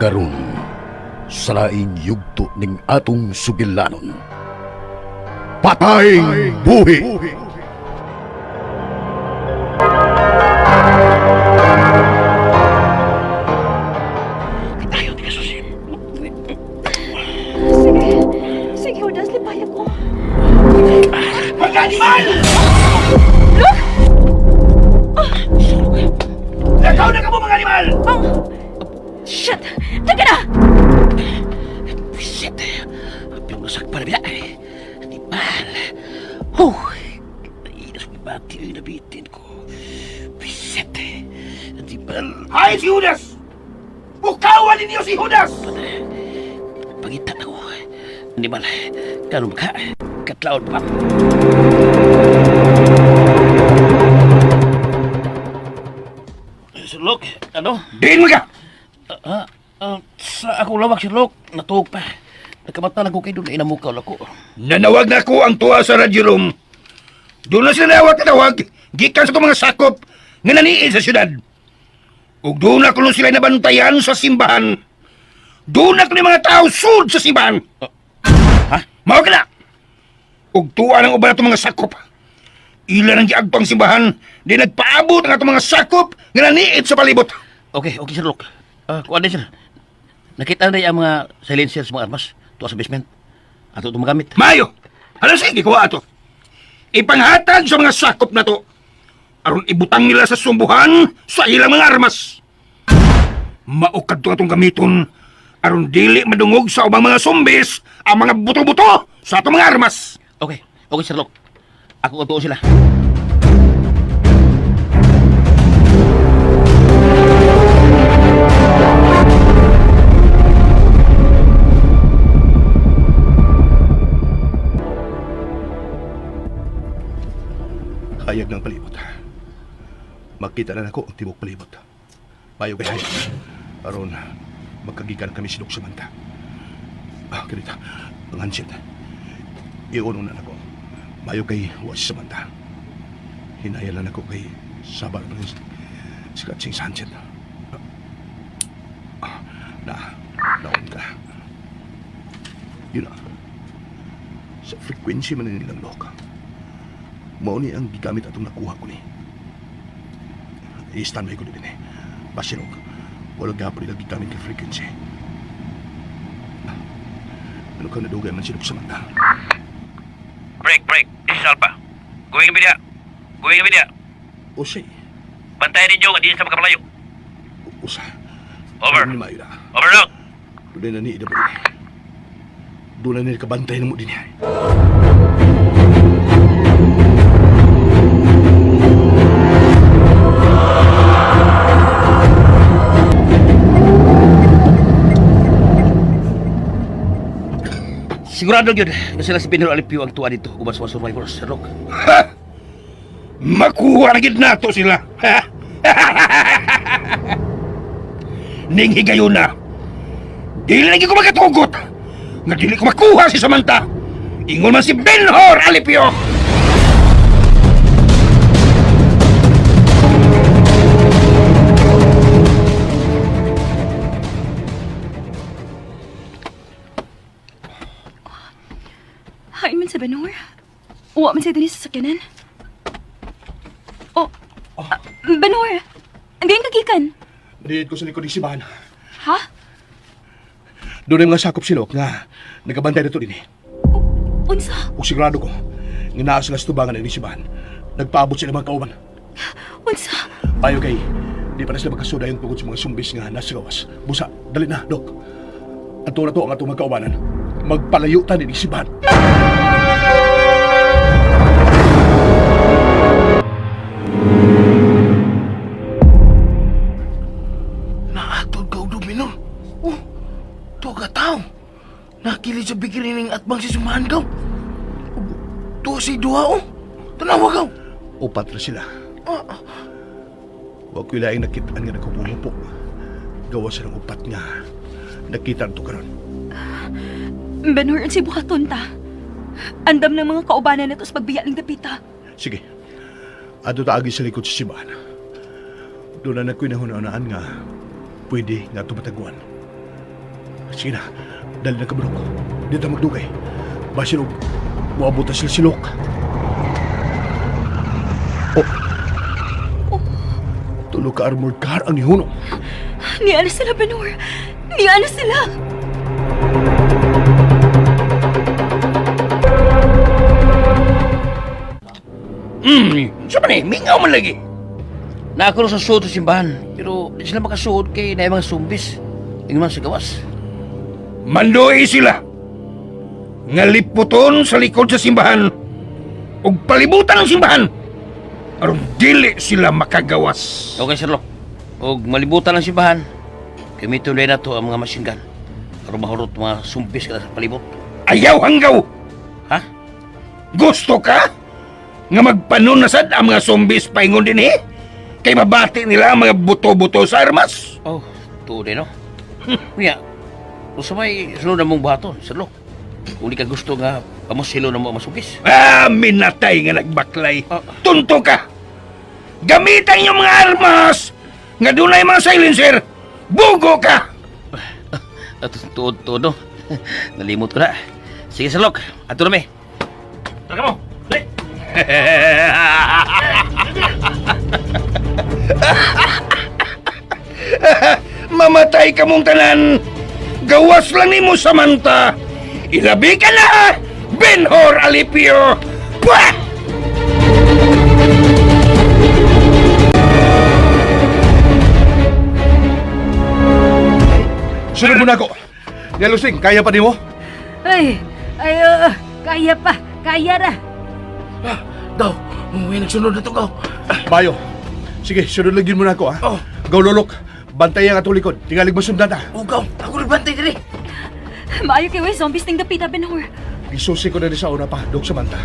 karon sa laing yugto ning atong sugilanon. Patayng buhi! Tayo, di ka susin. Sige, Judas, lipayan ko. Mag-animal! Look! Lagaw na ka mo, mga animal! Shit! Taga na! Shit! Piyong nasak para bila. Animal! Oh! Nainas ko ibati yung nabitin ko. Shit! Animal! Hay, si Judas! Bukawan ninyo si Judas! Pagitan ako. Animal, kanong ka? Katlaon pa. Sherlock, ano? Diin mo ka! Sa akong lawak, Sherlock, natuog pa. Nagkamata na ko kayo doon na inamukaw ako. Nanawag na ko ang tuwa sa radio room. Doon na sila nawag, gikan sa mga sakop nga naniin sa syudad. Ug doon na ko nung sila nabantayan sa simbahan. Doon na ko ng mga tao sud sa simbahan. Ha? Mao ka na! Ug tuwa ng uban na mga sakop. Ilan ang giagpang simbahan, di nagpaabot ang atong mga sakop nga naniit sa palibot. Okay, Sherlock. Kuan din, sir. Nakita na ang mga silencers mga armas tuwa sa basement. Ato ito magamit. Mayo! Ano sige kuha ato? Ipanghatag sa mga sakop na to. Aron ibutang nila sa sumbuhan sa ilang mga armas. Maukad to atong gamiton aron dili madungog sa ubang mga zumbis ang mga buto-buto sa atong mga armas. Okay, Sherlock. Ako tuon sila. Hayag ng palibot. Makita na ako ang tibok palibot. Payo kay hayag. Aron magkagikan kami sinuk sa manta. Ganito. Ang handset. Iuno na ako. Mayo kay was sa manta. Hinayalan ako kay sabar ng si Katsing Sanchez. Naon ka. Yun na. Sa frequency man nilang loka. Mao ni ang gigamit atong nakuha ko ni. I-standby ko din eh. Basirog. Walang gapon nilang gigamit kay frequency. Ano ka nadugay man sinuk sa mata? Break. This is Alpha. Going in media. Usay. Bantayan ninyo nga di sa magkapalayo. Usa. Over. Ano ni Mayo na? Over now. Doon na ni Ida mo din. Doon na ni kabantay na mo din eh. Sigurado yun na sila si Benhur Alipio ang tuwa dito ubas mga survivors, Sherlock. Ha! Makuha na gid nato sila. Ning higayon na. Dili lagi ko magatugot. Nga dili ko makuha si Samantha. Ingon man si Benhur Alipio. Hain man sa Benhur. Uwa man sa din sa sakyanan. Benhur, hindi yung kagikan. Mariid ko sa likod ng simbahan. Ha? Doon ay mga sakop silok nga nagabantay na to din eh. Unsa? Kung sigurado ko, nga naa sila sa tubangan ng simbahan. Nagpaabot sila mga kauban. Unsa? Payo kay, di pa na sila magkasudayon tungkol sa mga sumbis nga nasa gawas. Busa, dali na, Dok. Ato na to ang atong mga kaubanan. Magpalayo ta din ng simbahan. Naatod ka Domino. Oh, to ka tao. Nakili sa bigirining atbang si Sumandaw. To si Dua, oh. Tanawa ka. Upat na sila. Huwag ko ilaing nakitaan nga nagkupumupo. Gawa sa ng upat nga. Nakita nito karon. Benhur, si bukaton ta. Andam ng mga kaubanan na to sa pagbiya ng dapita. Sige. Ato taagi sa likod sa simbahan. Doon na nakoy nahunaan nga pwede nga tumataguan. Sige na, dali na kabulok. Dito magdugay. Basin og muabot na sila silok. Oh. Tulog ka armored car ang nihuno. Niya na sila, Benhur. Niya na sila. Siya man mingaw man lagi. Na ako sa suod sa simbahan, pero di sila makasuod kay na mga zumbis. Ingman sa gawas. Mandoy sila. Ngaliputon sa likod sa simbahan ug palibutan ang simbahan aron dili sila makagawas. Okay, Sir Lok. Og malibutan ang simbahan. Kami na to ang mga machine gun. Aron mahurot mga zumbis kada sa palibot. Ayaw hanggaw. Ha? Gusto ka nga magpanunasad ang mga zombies paingon din kay mabati nila ang mga buto-buto sa armas. Oh, tuod no. Kuya, kung sa may sunod na mong baton, Sir Lok. Kung di ka gusto nga pamusilo na mo masugis. Minatay nga nagbaklay. Tunto ka. Gamitan yung mga armas nga dunay mga silencer. Bugo ka. At tuod no. Nalimot ko na. Sige, Sir Lok. Ato na may. Tara mo. Dali. Mamatay ka mong tanan. Gawas lang ni mo, Samantha. Ilabi ka na, Benhur Alipio. Pwah! Sunod mo na ako. Yalusing, kaya pa di mo? Kaya pa, kaya na. Daw, may nagsunod na to ka. Bayo. Sige, sunod lang din mo na ako, ha? Oh. Gaw lolok. Bantay ang atong likod. Tingalig masundan, ha? Ugaw, ako rin bantay diri. Maayo kay way zombies ning dapita, Benhur. Isusi ko na rin sa una pa, Dok Samantha.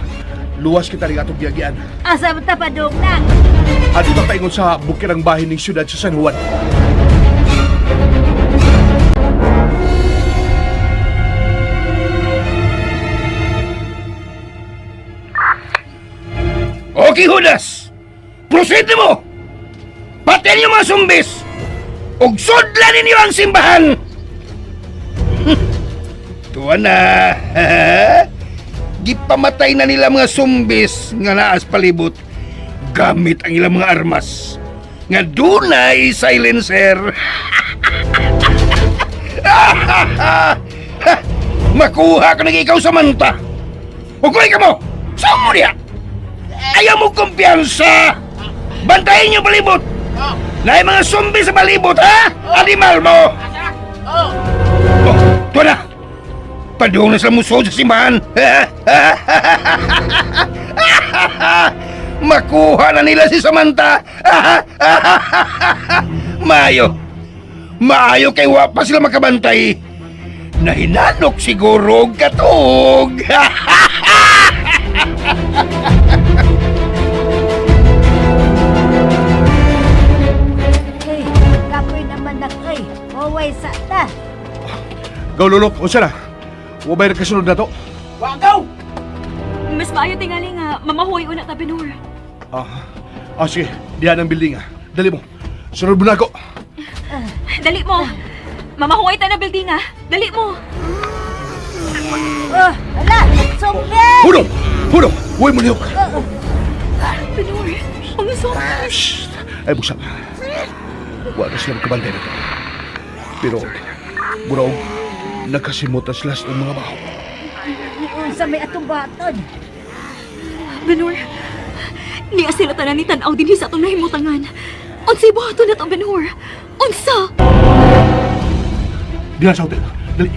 Luwas kita rin atong biyagian. Asa mo tapadong na? Adi pa paingon sa bukirang bahay ng siyudad sa San Juan. Okay, Judas. Proceed mo. Patayin niyo mga zumbis. Ug sudlan ninyo ang simbahan. Tuwa na. Gipamatay na nila mga zumbis nga naas palibot gamit ang ilang mga armas nga dunay silencer. Makuha ka na ikaw, Samantha. Ugoy ka mo. Saan mo niya? Ayaw mo kumpiyansa. Bantayin niyo palibot. Naay mga zombie sa palibot, ha? Animal mo. Oh, tuwa na. Padung na sa muso sa simbahan. Makuha na nila si Samantha. Maayo kay wa pa sila makabantay. Nahinanok siguro og katog. Kapoy naman na kay. Huway sa ta. Gaw lolok, unsa na? Wabay na kasunod na to? Wagaw! Mas maayo tingali nga mamahuy una ta, Benhur. Sige. Diyan ang building, ha? Dali mo. Sunod mo na ako. Dali mo. Mamahuy ta na building, ha? Dali mo. Ala! Sungge! Huno! Huno! Huwag mo niyok! Benhur, mga zombies. Shh! Ay, buksan. Wala na silang kabantay na to. Pero, buraw, nakasimot na sila sa mga baho. Sa may atong baton. Benhur, niya sila tanan ni tanaw din sa atong nahimutangan. Unsay buhaton na to, Benhur? Unsa? Diyan sa hotel. Dali.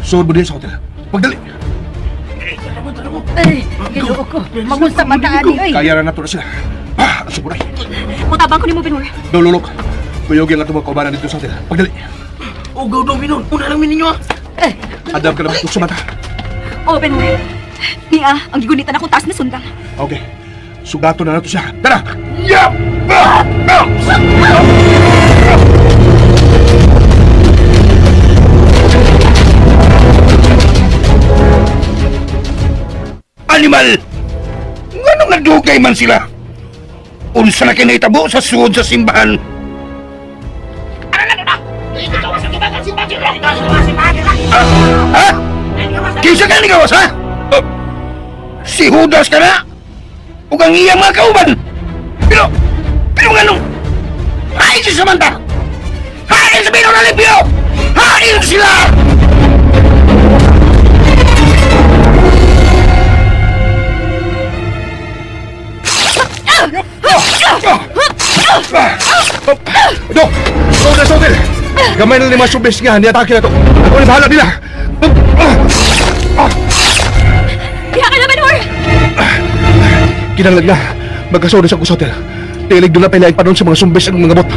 Sunod mo diyan sa hotel. Pagdali. Ay, ginoo ko. Magunsa mataan ni, oy. Kaya na nato na sila. Ang saburay. Mutabang ko ni mo, Benhur. Dululok. Kuyogin lang ito mga kaubanan dito sa hotel. Pagdali. Ugaw daw, Minon. Una lang ninyo, ha? Adam ka naman ito sa mata. Oh, Benhur. Niya, ang gigunitan akong taas na sundang. Okay. Sugato na nato siya. Tara! Yap! Animal! Ngano nagdugay man sila? Unsa na kinahitabo sa suod sa simbahan? Ha? Kinsa ka ni gawas, ha? Si Judas ka na? O kang iyang mga kauban? Pero nga nung, hain si Samantha! Hain sa Binong Alipio! Hain sila! Dok! Judas Hotel! Gamay na 5 sumbes nga, niatake na to. Ako na bahala nila! Diha ka na, Benhur! Kinanglag na, magkasodas ako sa hotel. Tilig doon na pailaing pa doon sa mga sumbes ang mga bot.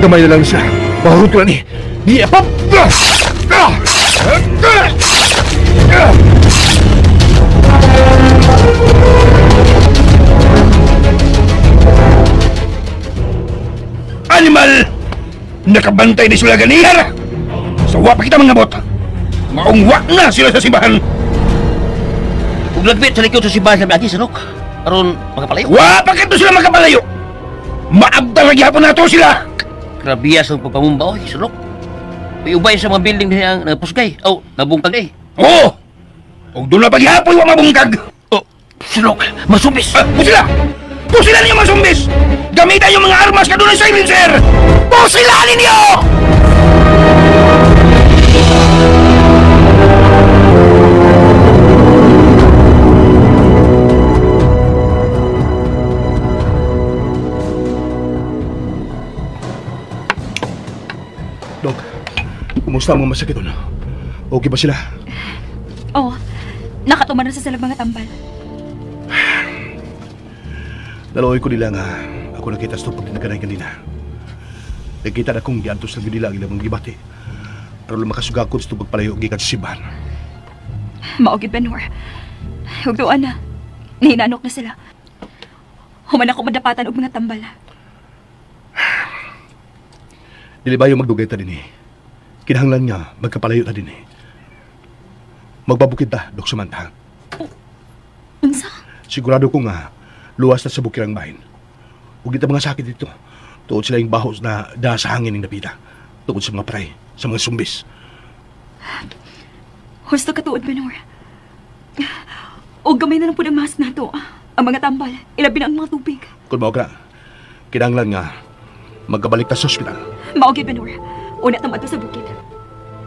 Gamay na lang sila. Mahurot ko na ni. Di apap! Animal! Nakabantay ni sila ganihar! Sawa pa kita mga bot! Maungwa na sila sa simbahan! Ug lagbit sa likod sa simbahan sa Miagi, Sanok. Aron makapalayo. Wa pa kito sila makapalayo! Maabdal lagi hapon na to sila! Grabiyas ang pagpamumbaw, Sanok. May ubay sa mga building niya ang napusgay. Oh, nabungkag eh. Oo! O doon na paghihapoy wa mabungkag! Oh, Sanok, masumbis. Pusila! Pusila ninyo mga zumbis! Gamitan yung mga armas ka doon ng silencer! Pusila ninyo! Dok, kumusta ang mga masakit doon? Okay ba sila? Oh, nakatuman na sa silang mga tambal. Daloy ko nila nga ako nakita sa pag nagkanay kanina. Nakita na kong giantos lang nila ang ilang mga gibati. Pero lumakasugakot sa pagpalayo gikan sa simbahan. Maugid, Benhur. Huwag doon na. Nihinanok na sila. Human ako madapatan og mga tambal. Dili ba yung magdugay ta din eh? Kinahanglan nga magkapalayo ta din eh. Magbabukid ta, Dok Samantha. Unsa? Sigurado ko nga luwas na sa bukirang bahin. Huwag dito mga sakit dito. Tuod sila yung bahos na da sa hangin ng napita. Tuod sa mga pray, sa mga sumbis. Husto ka tuod, Benhur. O gamay na lang po ng mas na to. Ang mga tambal, ilabi na ang mga tubig. Kung mao ka, kinahanglan nga magkabalik ta sa ospital. Maugid, Benhur. Una tamad to sa bukid.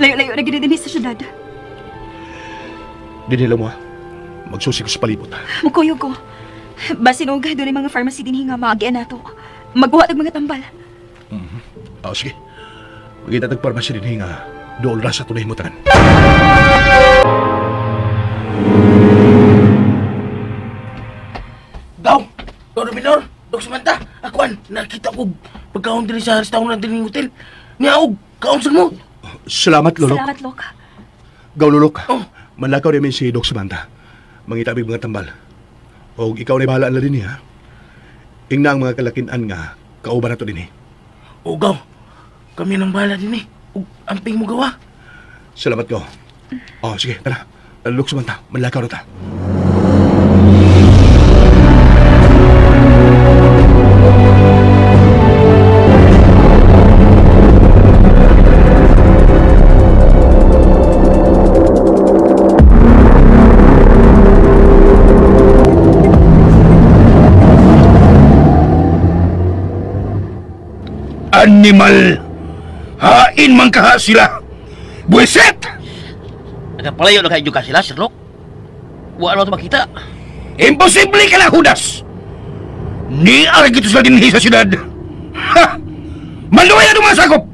Layo-layo na ginidinis sa syudad. Dinila mo ha. Magsusi ko sa palibot. Mukuyog ko. Basinog, doon yung mga pharmacy din nga maagian na to. Magbuhat ang mga tambal. Sige. Magkita tagparmasya din nga dool ra sa tunay mo tanan. Daw! Dodo Minor! Dok Samantha! Akuan! Nakita ko pagkaon din sa restaurant din ng hotel. Niyaog! Kaunsan mo! Salamat, Lolok. Salamat, Lok. Gaw, Lolok. Oh. Manlakaw namin si Dok Samantha. Mangitabig mga tambal. O ikaw na bahala na din ha. Ingna ang mga kalakinan nga kauban na to din eh. Ugaw! Kami nang bahala din eh. Ug amping mo gawa. Salamat ko. Sige, tara. Dok Samantha, manlakaw na ta. Animal! Hain man kaha sila! Buwiset! Nakapalayo na kayo ka sila, Sherlock. Wala ito makita. Imposible ka na, Judas! Ni aragito sila dinhi sa syudad. Ha! Maluya na mga sakop!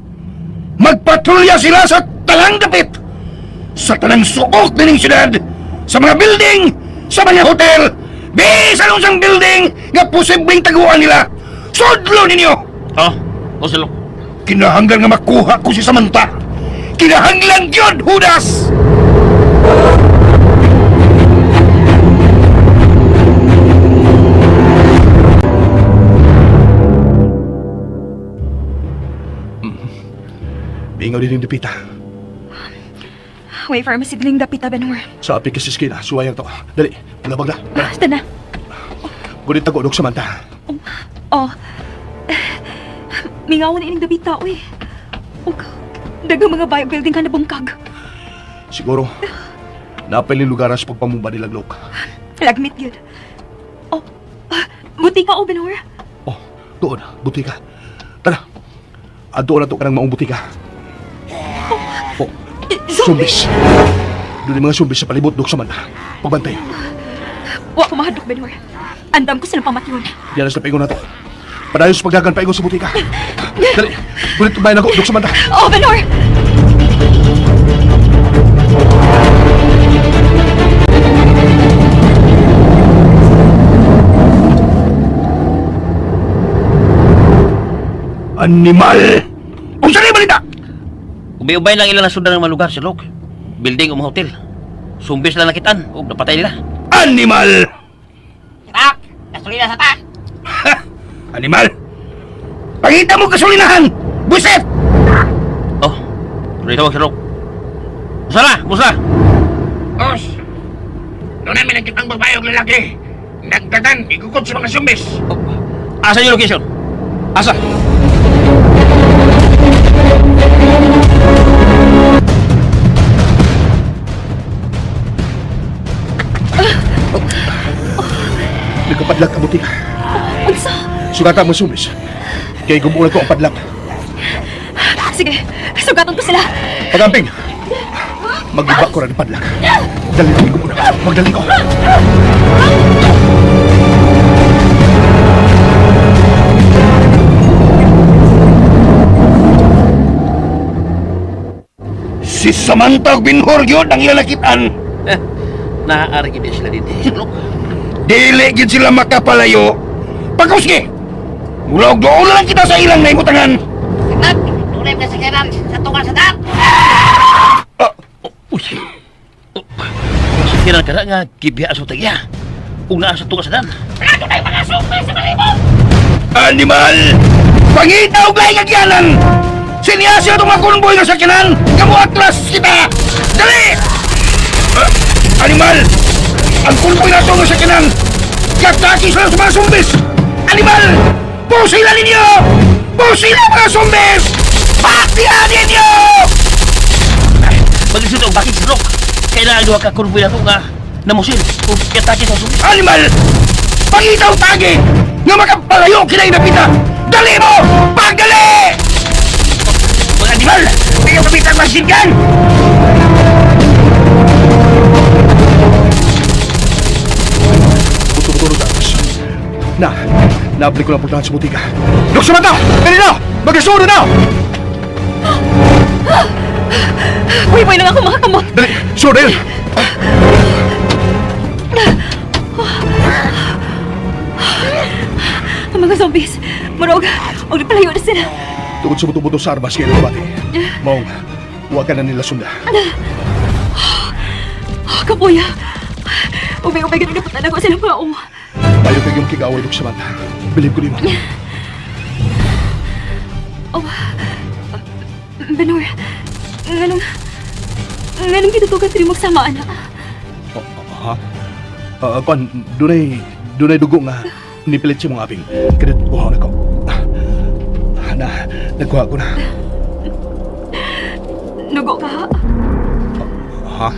Magpatrolya sila sa talang dapit! Sa talang suok din ng syudad! Sa mga building! Sa mga hotel! Bisan usang building nga posibleng taguan nila! Sudlo ninyo! O Sherlock. Kinahanglan nga makuha ko si Samantha! Kinahanglan yun, Judas! Bingaw din yung dapita. Way pharmacy din yung dapita, Benhur. Sa api kasi skina, suwayang to. Dali, malabag na. Basta na. Gunit ako, Dok Samantha. Oh. Mingawan na ining dapita, uy. Ug, dagang mga bio building ka na bangkag. Siguro, napili lugar sa pagpamumba ni Laglok. Lagmit yun. Oh, buti ka, oh, Benhur. Oh, doon, butika. Tara, doon na to ka ng maong butika. Oh, Zombies! zumbis. Doon yung mga zumbis sa palibot, Dok Samantha. Pagbantay. Wa ko mahadlok, Benhur. Andam ko silang pamatyon. Yan sa paingon na to. Padayon sa pagdagan paingon sa butika. Dali, bulit tumayin ako, Dok Samantha. Oh, Benhur! Animal! Kung saan yung balita? Ubay-ubay lang ilang nasundan ng mga lugar, Sir Lok. Building o mga hotel. Sumbis lang nakitaan o napatay nila. Animal! Rak! Gasolina sa ta! Animal! Pangita mo kasulinahan! Buset! Oh, tuloy tawag, Sir Lok. Musa na! Musa! Os! Doon namin ang kitang babae o lalaki. Nagdagan, ikukot sa mga zumbis. Oh, asa yung location? Asa? Nagkapadlag ang butika. Unsa? Sugata mo zumbis. Kaya gumulan ko ang padlag. Sige, sugaton ko sila. Pagamping! Mag-iba ko rin ang padlag. Dalitin ko muna. Magdali ko. Si Samantha Benhur yun ang ilalakitan. Naaari gini sila dito, Sir Lok. Dili gid sila makapalayo. Pagkusgi! Mula og doon lang kita sa ilang naimutangan. Nag! Tunay ka sa kanan sa tungal sa daan! Uy! Sikiran ka na nga, kibiya aso tagya. Kung naasa tunga sa dan. Plato na yung mga sumpay sa malibot! Animal! Pangita og laing agyanan! Sinyasya itong mga konvoy na sakyanan! Kamu atlas kita! Dali! Animal! Ang konvoy na itong sakyanan! Kataki sila sa mga zumbis! Animal! Pusila ninyo! Pusila mga zumbis! Paktihan ninyo! Mag-isip ang bakit, Sir Lok. Kailangan doon ka kurboy na ito nga namusin o kitaki sa sumbis. Animal! Pangitaw tagi! Nga makapalayo kinay napita! Dali mo! Pagdali! Mga animal! Hindi ka kapitang masinkan! Buto-buto na tapos. Naablik ko lang puntahan sa butika. Dok Samantha! Dali na! Mag-asuno na! Uy, lang ako makakamot. Dali! Suno yun! Ang mga zombies. Murog. Huwag palayo na sila. Tungkol sa buto-buto sa arbas kayo ng bati. Maong, huwag ka na nila sunda. Kapuya. Ubay-ubay ganun na punta ko silang paong. Ayaw kayo yung kigaway, Dok Samantha. Believe ko rin mo. Oh, Benhur. Nganong gitutugan sila magsama, anak? Ha? Kwan, dunay dugo nga nipilit siya mga abing. Kadit kuha na ko. Nagkuha ko na. Nugo ka, ha? Ha?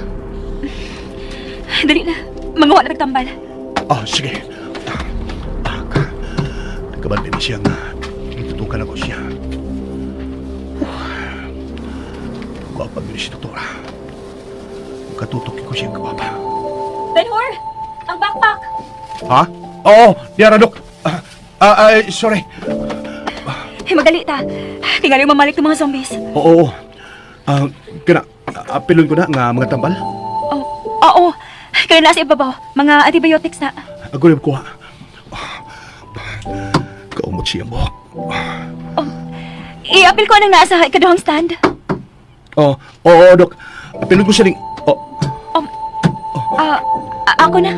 Dali na. Mangawa na nagtambal. Sige. Nagkabante ni siya nga itutukan ako siya. Kapag yun si doktora, katutok ko siya kababa. Benhur! Ang backpack! Ha? Oo, Diara, Dok. Sorry. Magali ta. Tingnan yung mamalik ng mga zombies. Oo. Pilon ko na nga mga tambal. Oo. Kaya nasa ibabaw. Mga antibiotics na. Ako rin kuha. Kaumot siya mo. I-apil ko anong nasa ikaduhang stand. Oo, Dok. Pilon ko siya rin. Ako na.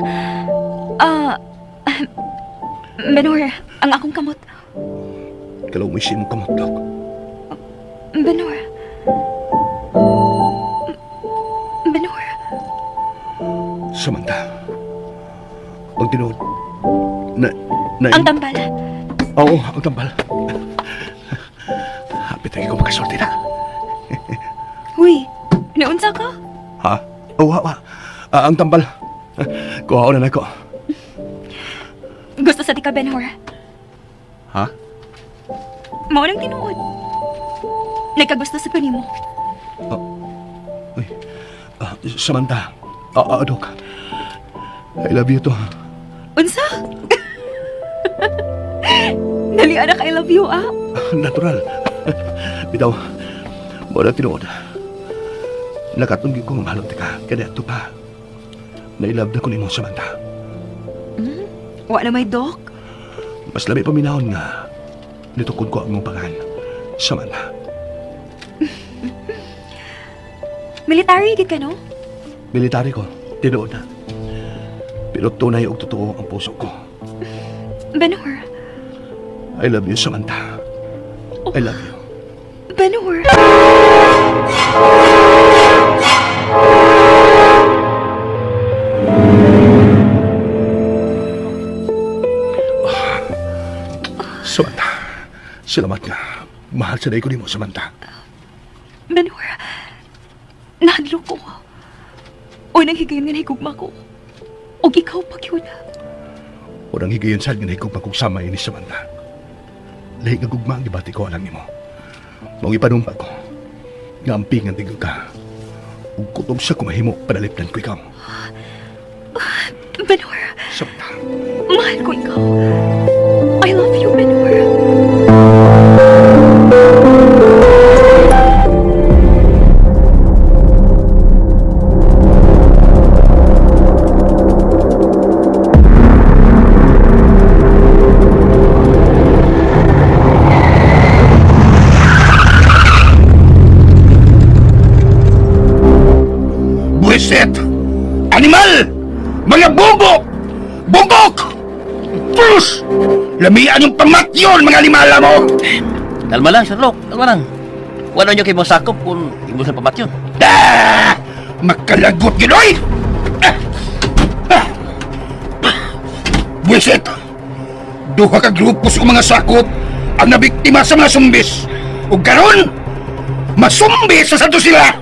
Benhur, ang akong kamot. Kalaw mo siya mong kamot, Dok. Benhur. Benhur. Samantha. Ang tinood. Ang tambal. Oo, ang tambal. Hapit lagi ko makasorti na. Huy, naunsa ka? Ha? Oh, wa. Ang tambal. Kuha na ako. Gusto sa di ka, Benhur. Ha? Mao nang tinuod. Nagkagusto sa kanimo. Uy. Samantha. Dok. I love you to. Unsa? Dali anak, I love you, ah. Natural. Bitaw. Mo na tinuod. Nakatunggi ko mahalot ka. Kaya ito pa. Nailab na ko ni mo, Samantha. Wa na may dok. Mas labi paminahon nga. Nitukod ko ang mong pangan. Samantha. Military gid ka, no? Military ko. Tinuod na. Pero tunay og totoo ang puso ko. Benhur. I love you, Samantha. I love you. Benhur. Samantha. Salamat nga. Mahal sa day ko ni mo, Samantha. Benhur. Nahadlo ko. O nanghigayon nga nahigugma ko. O ikaw pag yun. Urang higayon sa nga kong pagkugsama ini, Samantha. Lahi nga gugma ang gibati ko alam ni mo. Mong ipanumpa ko. Nga amping ang tigil ka. Ug kutob sa kumahimo padalipdan ko ikaw. Benhur. Samantha. Mahal ko ikaw. I love you, Benhur. Buwisit! Animal! Mga bubok! Bubok! Pus! Lamian yung pamatyon, mga limala mo! Kalma lang, Sherlock. Kalma lang. Wala nyo kayo mong sakop kung imbus na pamatyon. Makalagot ginoy! Buwisit! Duha ka grupos o mga sakop ang nabiktima sa mga sumbis. O karon, masumbis sa sato sila!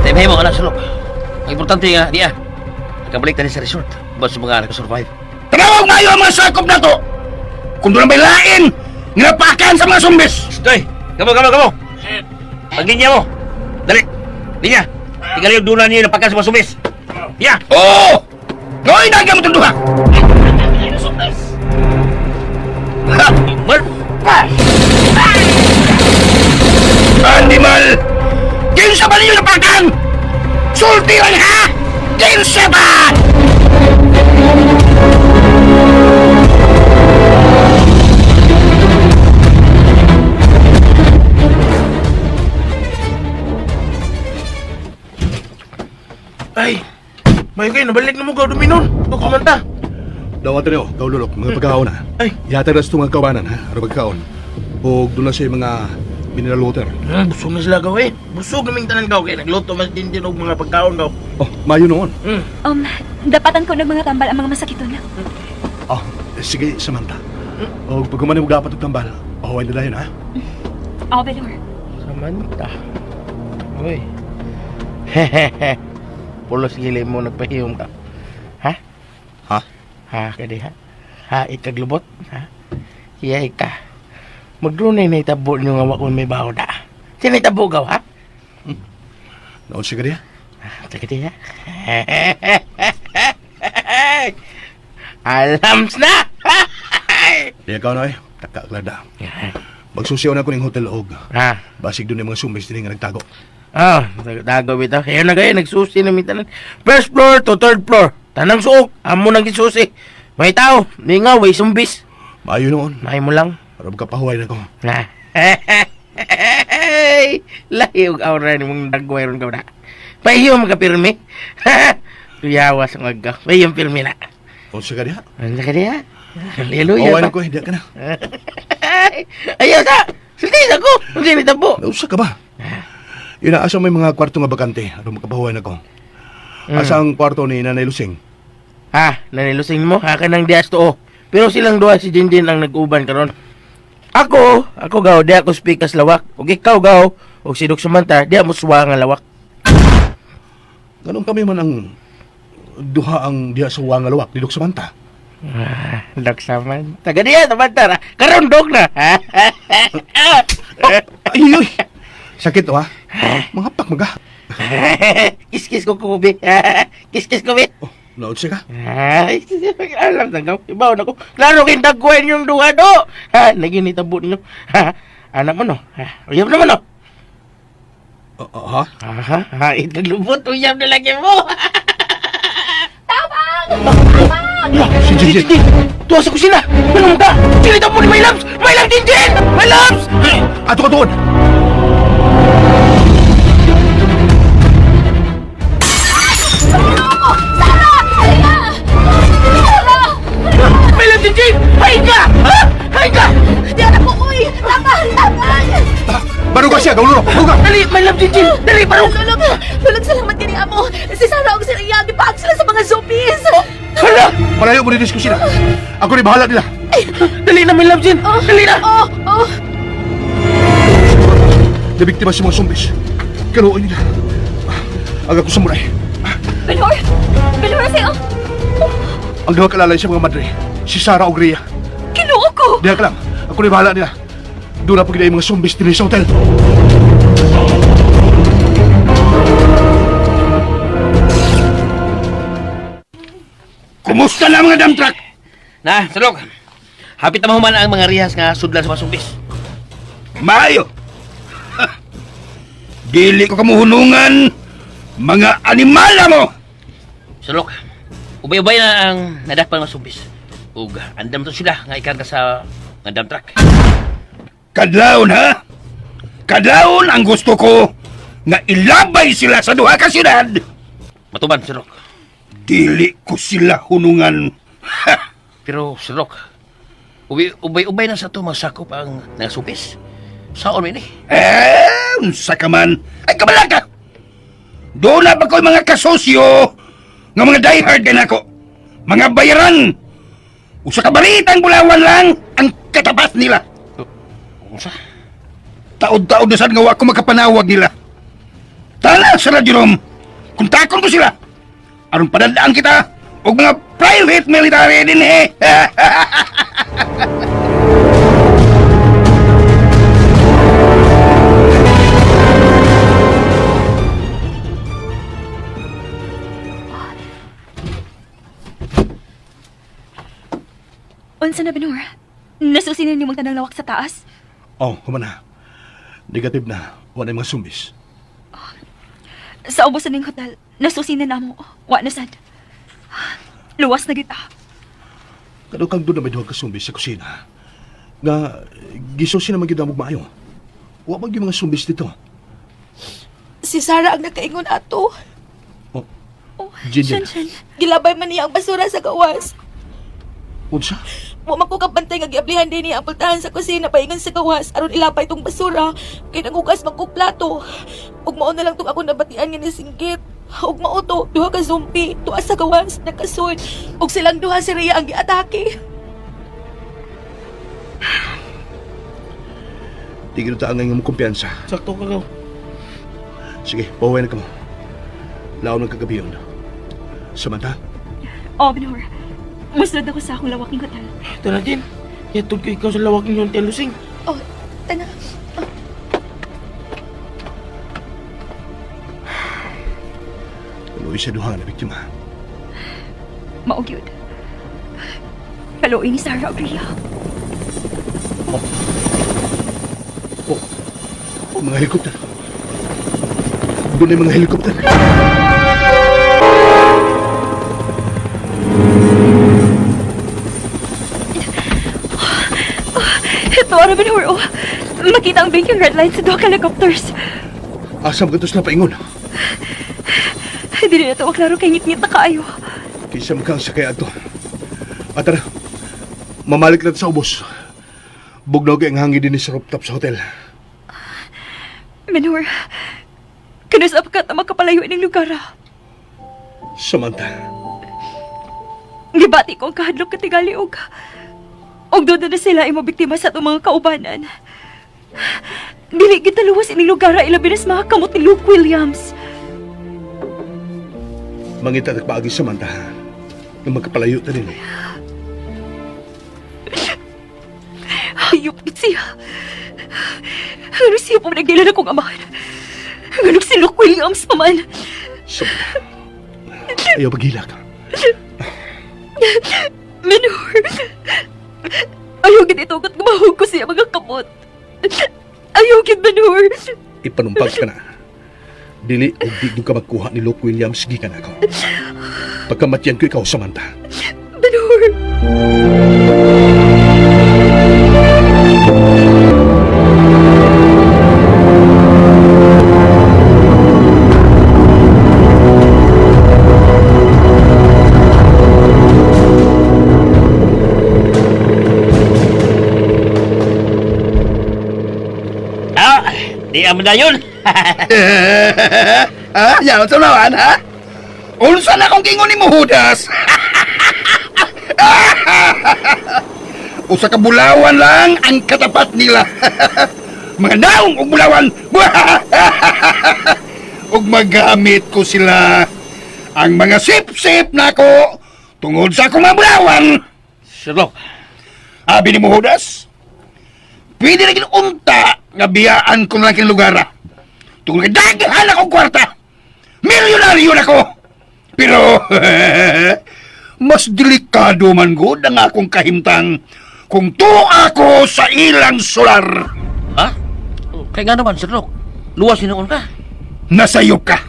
Tayo mo, anak, Sherlock. Ang importante nga, diya. Nakabalik na sa resort. Ba't sa mga nakasurvive? Tanawag na ang mga sakop na to! Kung doon may lain, nginapakan sa mga sumbis! Stoy! Gamo! Pag-linya mo! Dali! Linya! Tinggal yung dulan niyo napakan sa mga sumbis! Ya! Oo! Gawin na ang duha! Mal! Animal! Kinsa ba ninyo napakan? Sultiran ha! Kinsa ba? Ay, may kayo, nabalik na mo ka, Dominon. Dok, Samantha. Dawat rin gaw lulok, mga pagkaon na. Ay. Yatag na sa itong kawanan, ha? Ano pagkaon? O doon na siya mga mineral water. Busog na sila gawin. Busog naming tanan gaw kaya nagluto mas din og mga pagkaon gaw. Oh, mayo noon. Dapatan ko ng mga tambal ang mga masakiton. Oh, sige, Samantha. O pag kumanin mo dapat og tambal, oh, ay nila yun, ha? Oh, Benhur. Samantha. Uy. Hehehe. Pulos gili mo nagpahiyom ka. Ha? Ha? Ha, kadi ha? Ha, ikaglubot? Ha? Iyay ka. Magdunay na itabo niyo nga wakon may baho da. Sino itabo gaw, ha? Noon siya kaya? Sige ha? Alams na! Di ikaw na takaklada. Magsusiyaw na ko ng hotel og. Ha? Basig doon yung mga sumbis din nga nagtago. Ah, dago bitaw. Ayan na kayo, nagsusi na mintanan. First floor to third floor. Tanang suok, amo nang gisusi. May tao, ningaw, may sumbis. Mayo noon. May mo lang. Para magkapahuay na ko. Na. Lahiyog aura ni mong dagway ron ka na. Pahiyom ka pirmi. Tuyawas ang agka. Pahiyom pirmi na. O siya kaya? Ano ka niya? Hallelujah. Huwag na ko, hindi ka na. Ayaw na! Sultis ako! Ang sinitabo! Nausa ka ba? Inaasa may mga kwarto nga bakante. Ano makapahuay na ko. Asa ang kwarto ni Nanay Lusing? Nanilusing mo? Haka ng dias to. Pero silang duha si Jinjin ang nag-uban karon. Ako gaw, di ako speak as lawak. Og ikaw gaw, og si Dok Samantha, di mo suwa nga lawak. Ganun kami man ang duha ang diha sa uwa nga luwak ni Dok Samantha. Dok Samantha. Ganiya, Samantha. Karundog na. Ay, sakit ha? Mga pakmaga. Kiss-kiss ko, Kubi. Kiss-kiss ko, Kubi. Oh, naod siya ka? Ay, alam na nga. Ibaw na ko. Klaro kintagkuhan yung duha, do. Naginitabo nyo. Anak mo, no? Uyab naman, no? Ha? Ito lubot. Uyab na lagi mo. Si Jinjin! Tuwa sa kusina! Manong ka! Sinita mo ni My Loves! My Loves, Jinjin! My Loves! Ato ka doon! My Loves, Jinjin! Hain ka! Ha? Hain ka! Di anak ko, uy! Taman! Baro ka siya! Gawlo! Huwag ka! Dali! My Loves, Jinjin! Dali! Parang! Lulog salamat kini amo. Si Sarah og si Ria gipag sila sa mga zombies. Hala! Malayo mo ni diskusina! Ako ni bahala nila! Dali na, My Loves, Jin! Dali na! Nabiktima si mga zombies. Kaluoy nila. Aga ko samurai. Benhur! Benhur sa'yo! Ang duha kalalay sa mga madre. Si Sarah o Rhea. Kinuo ko! Diha ka lang. Ako ni bahala nila. Doon na pag mga zombies din sa hotel. Kumusta na mga dump truck? Na, Salok. Hapit na mahuman ang mga rihas nga sudlan sa mga sumpis. Maayo. Ha. Dili ko kamuhunungan mga animala mo. Salok, ubay-ubay na ang nadakpan mga sumpis. Ug andam to sila nga ikarga sa mga dump truck. Kadlawon ha? Kadlawon ang gusto ko nga ilabay sila sa duha ka syudad. Matuban, Salok. Dili ko sila hunungan. Ha. Pero, Salok, ubay-ubay na sa to magsakop ang mga sumpis. Saan mo ini? Unsa ka man? Ay, kabala ka! Doon na ba ko'y mga kasosyo nga mga diehard ka na ko? Mga bayaran! Usa ka balitang bulawan lang ang katapas nila. Unsa? Taod-taod na sad nga wa ko makapanawag nila. Tala sa Jerome, kontakon ko sila. Aron padadaan kita og mga private military din eh. Unsa na, Benhur? Nasusinan niyo magtanang lawak sa taas? Oh, kumana. Negative na. Wala yung mga zombies. Sa ubusan ng hotel, nasusinan na mo. Wa na sad. Luwas na kita. Kadong kang doon na may duha ka zombies sa kusina. Nga, gisosin na magiging maayo. Wa mag yung mga zombies dito. Si Sarah ang nakaingon ato. Oh, Jinjin. Shan. Gilabay man niya ang basura sa gawas. Unsa? Wa man ko kabantay nga giablihan din niya ang pultahan sa kusina paingon sa gawas aron ilapay tong basura. Kay nangugas man kog plato. Ug mao na lang tong ako nabatian nga nisinggit. Ug mao to, duha ka zombie tuwa sa gawas nakasud. Ug silang duha si Rhea ang giatake. Tigil ta ang ngayong kumpiyansa. Sakto ka ka. Sige, pahuwi na ka mo. Laon ng kagabi yun. Samantha? Oh, Benhur. Musunod ako sa akong lawaking hotel. Ito na, Jin. Yatod ko ikaw sa lawak ng telusing. Oh, tana. Ano isa duha na biktima? Maog yun. Kaluoy ni Sarah o Rhea. Oh, mga helikopter. Doon ay mga helikopter. Ito, ano, Benhur? Oh, makita ang blinking red light sa duha ka helicopters. Asam ka to sila paingon. Hindi na ito maklaro kay ngit-ngit na kaayo. Kisam kang sakay ato. At tara, mamalik na sa ubos. Bugnog ang hangin din sa rooftop sa hotel. Benhur, kanusap ka na makapalayo ng lugar. Samantha, Gibati ko ang kahadlok katigali og doon na sila imo biktima sa itong mga kaubanan. Dili kita luwas ining lugar ilabi na sa mga kamot ni Luke Williams. mangita nagpaagi sa manta nga magkapalayo ta din. Hayop gid siya. Ano siya po nagdala akong amahan? Ganun si Luke Williams paman. Sobra. Ayaw paghilak. Menor. Ayaw gid ito kat gumahog ko siya mga kamot. Ayaw gid Menor. Ipanumpag ka na. Dili o di ka magkuha ni Luke Williams gikan ako. Pagkamatyan ko ikaw sa manta. Menor. Di aman na yun. Yaw, tunawan, ha? Unsa na kong kingon ni mo, Judas? Usa ka bulawan lang ang katapat nila. Mga naong og bulawan. Ug magamit ko sila ang mga sip-sip nako tungod sa akong mga bulawan. Sherlock, Abi ni mo, Judas? Pwede na unta nga biyaan ko na lang kang lugar. Tungkol kay daghan akong kwarta. Milyonaryo na ko. Pero, mas delikado man gud ang akong kahimtang kung tuwa ko sa ilang solar. ha? Kaya nga naman, Sherlock. Luwas sinuon ka. Nasayop ka.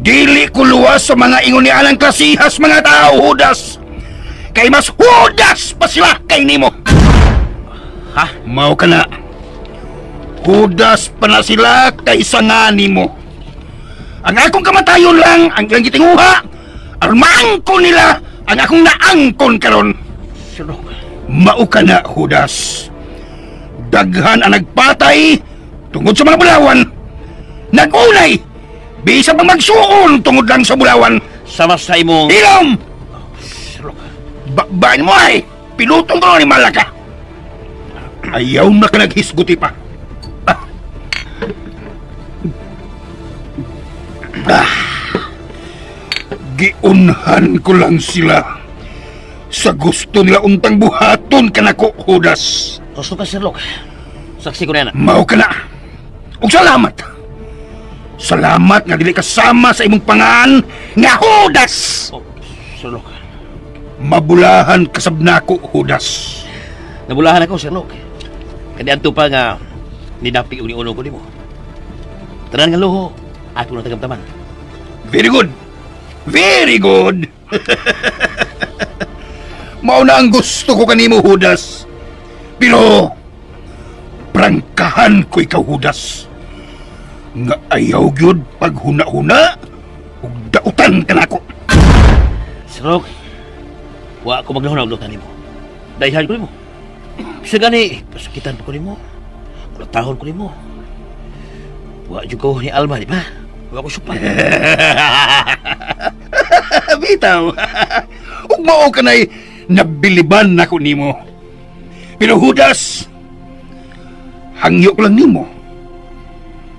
Dili ko luwas sa mga ingon ni alang klasihas mga tao, Judas. Kay mas Judas pa sila kay nimo. Ha? Mao ka na. Judas pa na sila kaysa nga nimo. Ang akong kamatayon lang ang ilang gitinguha. Armangko nila ang akong naangkon karon. Sherlock. Mao ka na, Judas. Daghan ang nagpatay tungod sa mga bulawan. Nagunay bisa pang magsuon tungod lang sa bulawan. Sama sa imong... Ilom! Sherlock. Bakbain mo ay! Pilutong ko ni Malaka. Ayaw na ka naghisguti pa. Giunhan ko lang sila. Sa gusto nila untang buhaton ka na ko, Judas. Gusto ka, Sherlock. Saksi ko na yan. Mao ka na. Ug salamat. Salamat nga dili kasama sa imong pangan nga Judas. Oh, Sherlock. Mabulahan kasabnako, Judas. Nabulahan ako, Sherlock. Kaya anto pa nga nidapi uni-uno ko ni mo. Tanan nga luho, ato na tagamtaman. Very good. Very good. Mao na ang gusto ko kanimo, Judas. Pero prangkahan ko ikaw, Judas. Nga ayaw gyud paghuna-huna ug dautan ka nako. Sherlock, wa ako maglahon-lahon ni mo. Daihan ko ni mo. Bisa gani, pasakitan pa ko ni mo. Kulatahon ko ni mo. Wa jud ko ni Alma, di ba? Wa ko supa. Bitaw. Ug mao ka na'y nabiliban nako nimo. Pero Judas, hangyo ko lang nimo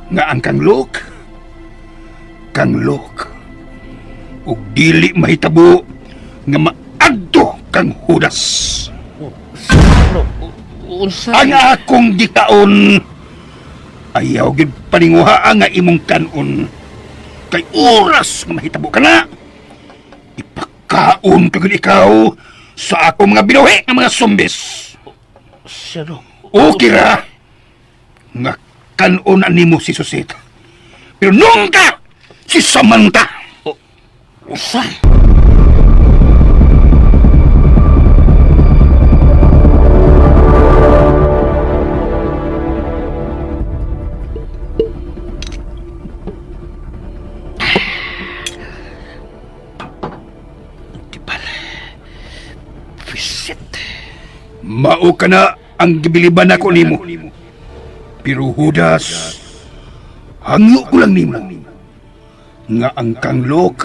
nga ang kang Luke, ug dili mahitabo nga maadto kang Judas. Unsa? Ang akong gikaon ayaw gid paninguhaa nga imong kanon. Kay oras nga mahitabo ka na, ipakaon ka gid ikaw sa akong mga binuhi nga mga zombies. Sherlock. Okay ra nga kanon nimo si Susita. Pero nunca si Samantha. Unsa? Mao ka na ang gibiliban ako nimo. Pero Judas, hangyo ko lang nimo nga ang kang Luke,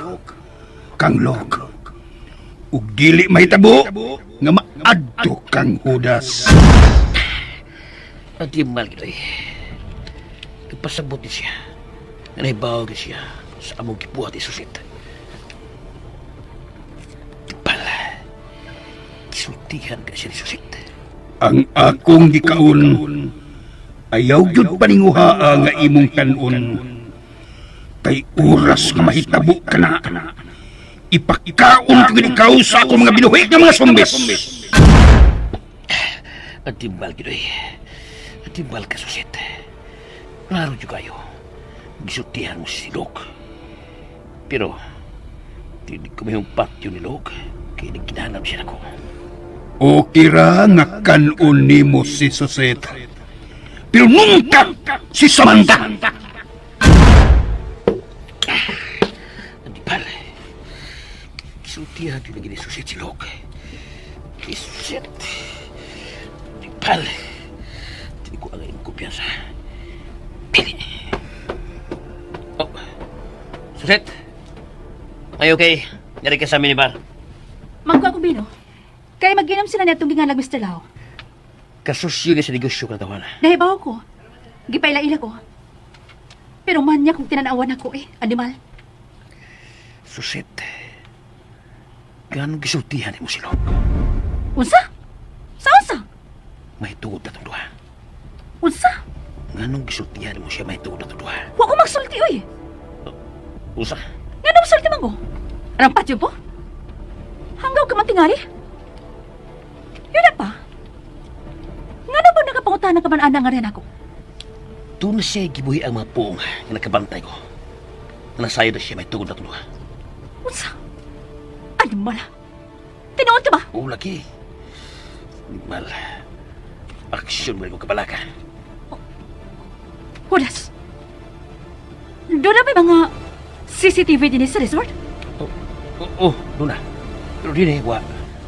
ug dili mahitabo nga maadto kang Judas. Adi mal kita eh. Kapasabot ni siya. Naibaw ka siya sa among kibuhat isusit. gisultihan ka siya ni Susit. Ang akong gikaon, ayaw yun paninguha nga imong kanon. Kay oras nga mahitabo ka na, ipakaon ko ikaw sa akong mga binuhi ng mga sumbis. At timbal, Gidoy. At timbal ka, Susit. Klaro dyo kayo. Gisultihan mo si Silog. Pero, hindi ko may patyo ni Log. Kaya nagkinanam siya ako. O kira nga kanon ni mo si Suset. Pero nunca si Samantha. Hindi pala. Gisultihan yun lagi ni Susit si Log. Kay Susit. Hindi pala. Hindi ko ang kumpiyansa. Pili. Oh. Susit. Ay, okay. Nari ka sa minibar. Mangko ako, Bino. Kaya mag-inom sila na itong gingalag Mr. Lau. Kasusyo niya sa negosyo ka na tawanan. Nahibaw ko. Gipayla-ila ko. Pero manya kung tinanawan ako animal. Susit. Ganong gisultihan mo si Log. Unsa? Sa? May tuod na itong duha. Unsa? Ganong gisultihan mo siya may tuod na itong duha. Huwag ko magsulti, oy. Usa. Nga na magsulti man ko. Anong patyo po? Hanggaw ka man tingali? Yun na pa. Nga na ba nakapangutan ka man anang nga rin ako? Doon na siya gibuhi ang mga puong na nakabantay ko. Na nasayo na siya may tuod na itong duha. Unsa? Animal. Tinood ka ba? Oo, laki. Mal. Aksyon mo rin kong kabalaka. Hudas. Doon na ba yung mga CCTV din sa resort? Oo, doon na. Pero din wa.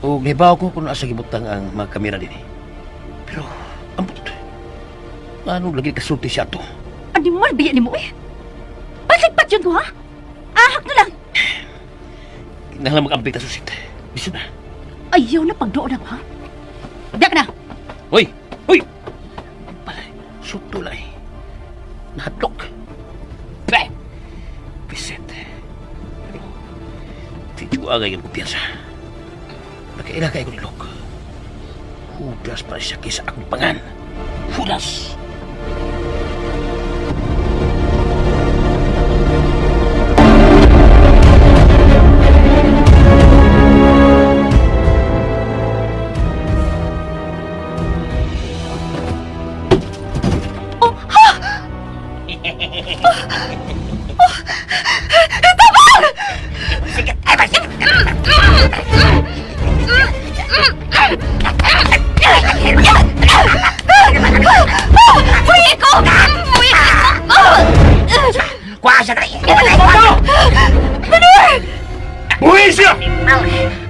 O nahibaw ko kung nasa gibutang ang mga kamera din Pero, ambot. Ano lagi kasulti siya to? Animal, biya ni mo Pasigpat yun ko, ha? Ahak na lang. Nahalang mag-amping ta Susit. Bisa na. Ayaw na pagdoon ako, ha? Diyak na. Hoy! Hoy! Palay, suto lang Nahadlok. Pre! Bisit. Pero, hindi ko agay ang kumpiyansa. Nakaila kayo ko ni Log. Hudas para siya kaysa akong pangan. Hudas! Kuha siya tayo! Buhay siya!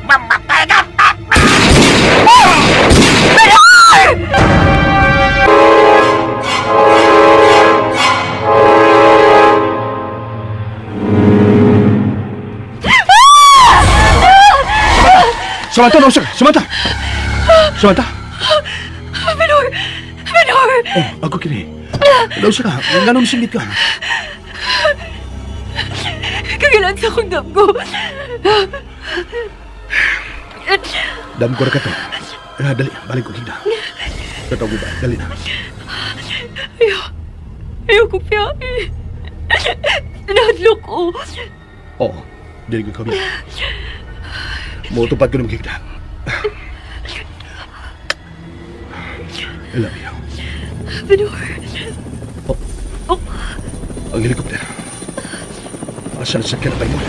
Mamatay ka! Samantha, no, sir. Samantha! Samantha! Minor! Oh, ako kini. Daw siya ka. Ganun singgit ka. Kagilan sa akong damgo. Dam ko na ka to. Dali, balik ko kita. Katawag mo ba? Dali na. Ayaw ko piyain. Nahadlok ko. Oo, dali ko kami. Mutupad ko naman kita. I love you. Minor. Ang helikopter. Asa na sakyan na tayo mo?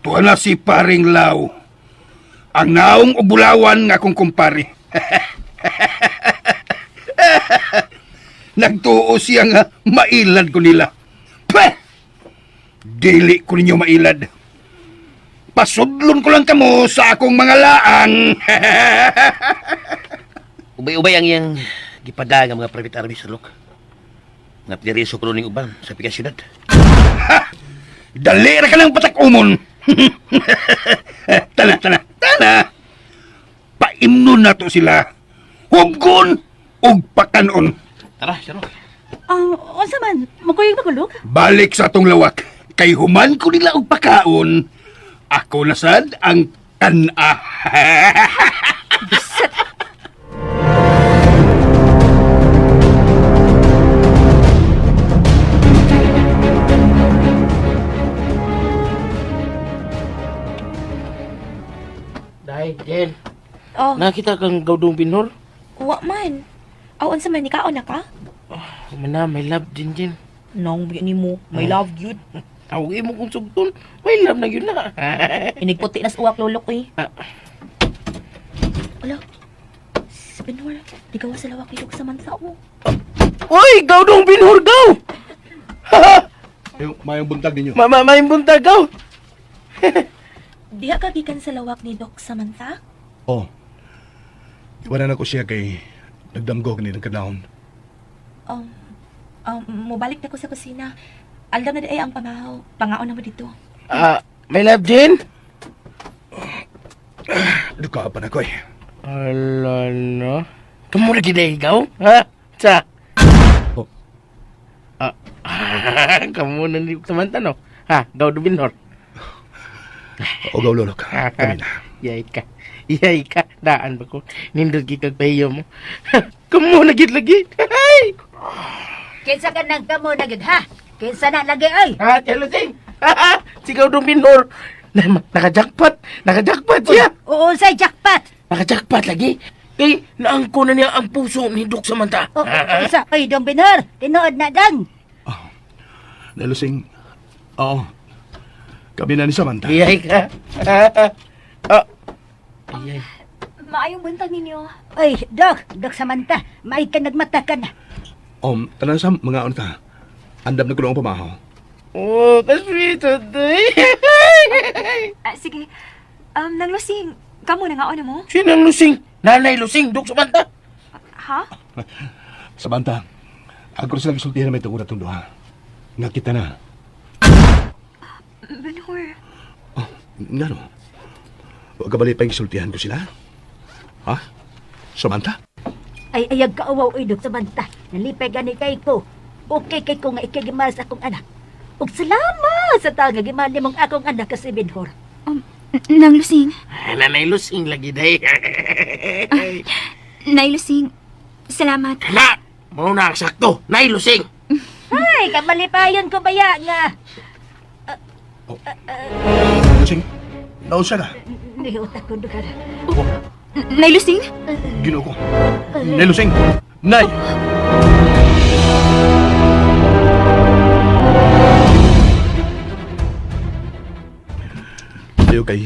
Tuwa na si Paring Lau. Ang naong ubulawan nga kong kumpare. Nagtuo siya nga mailad ko nila. Pweh! Dili ko ninyo mailad. Pasudlon ko lang kamo sa akong mga laang. Ubay-ubay ang iyang gipadag ang mga private army sa Log. Nga pinariso ko ning uban sa pikas syudad. Dali ra ka ng patak-umon. Tana. Paimnon na to sila. Hubgon og pakanon. Tara, Sir Log. Unsa man, magkuyog magulog? Balik sa atong lawak. Kay human ko nila og pakaon. Ako na sad ang kana. Day, Jen. Oh, Nakita kang gaudong binor? wa man. Awan sa man, ikaon na ka? Mana, may love din, Jen. Nang ni mo, may love yun. Tawagin mo kung sugton. May love na yun na. Inigputi na sa uwak lolo ko eh. Ah. Wala. Sa Benor, di gawa sa lawak ilog sa mansa mo. Uy, gaudong binor, gaw! Mayong buntag ninyo. May buntag, gaw! Diha ka gikan sa lawak ni Doc sa mansa? Oh. Wala na ko siya kay nagdamgo kanina ng kadahon. Mubalik na ko sa kusina. Alam na di ay ang pamahaw. Pangaon na mo dito. May love, Jen? Duka pa na ko eh. Ala, no? Kamu lagi na ikaw? Ha? Sa? Oh. Kamu na samanta, no? Ha? Gaudong binor? O gaw lolo ka. Kami na. Yay ka. Daan ba ko? Nindot kikag pahiyo mo. Kamu lagi. Ay! Kinsa ka nang kamo na gid ha? Kinsa na lagi ay? Hello, Sing! Si Gaudong binor. Naka-jackpot siya. Oo, say jackpot. Naka-jackpot lagi. Kay naangko na niya ang puso ni Dok Samantha. Sa kay Dong Binor, tinuod na dan. Nalusing. Oo. Kami na ni Samantha. Iyay ka. Iyay. Maayong buntag ninyo. Oy, Dok Samantha, may ka nagmata ka na. Tanan sa mga ka. Andam na kulong pamahaw. Oh, ka-sweet today. Sige. Nang Lusing, kamo na nga ano mo? Sinang lusing? Nanay lusing, Dok Samantha. Ha? Samantha, ako rin silang isultihan na may tungkol itong duha. Nga kita na. Benor. Nga no? Huwag ka bali pa yung isultihan ko sila? Ha? Samantha? Ay ayag kaawaw oy Dok Samantha. Nalipay gani kay ko. Okay kay ko nga ikagimas akong anak. Ug salamat sa tanga gimali mong akong anak kasi Binhor. Nang Lusing. Nanay lusing lagi day. Nay Lusing, salamat. Na! Mo na sakto, nay lusing. Ay, kamalipayon ko baya nga. Lusing, nausa na. Niutak ko dugar. Nay Lusing? Ginoo ko. Nay, Lusing! Nay! Ayaw kay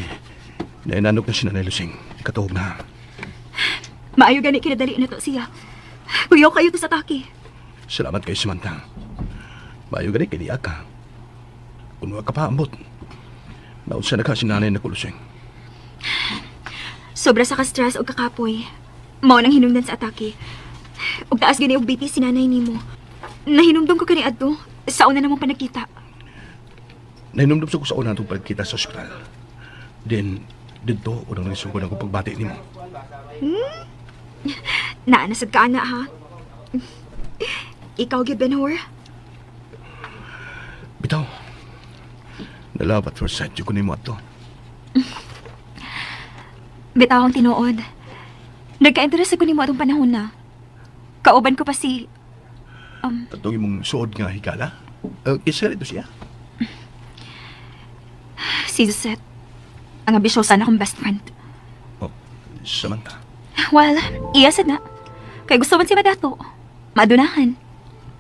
nainanok na si Nanay Lusing. Katuog na. Maayo gani kinadali na to siya. Kuyaw kayo to sa taki. Salamat kay Samantha. Mayo gani kay diya ka. Kung wag ka pa ambot. Naunsa na ka si Nanay na kulusing. Sobra sa ka-stress o kakapoy. Mao nang hinungdan sa atake. Ug taas gani og BP si nanay nimo. Nahinumdum ko kani adto sa una namong panagkita. Nainumdum sa ko sa una itong pagkita sa ospital. Then, dito, unang nagsugod ako pagbati ni mo. Naanasad ka ana ha. Ikaw gyud Benhor. Bitaw, nalove at first sight, yung kunin mo ato. Bitaw ang tinuod. Nagka-interes ko nimo atong panahon na. Kauban ko pa si Tatong mong suod nga higala. Kisa ito siya. si Zet. Ang ambisyosa na akong best friend. Oh, Samantha. Well, iya sad na. Kay gusto man si Madato. Madunahan.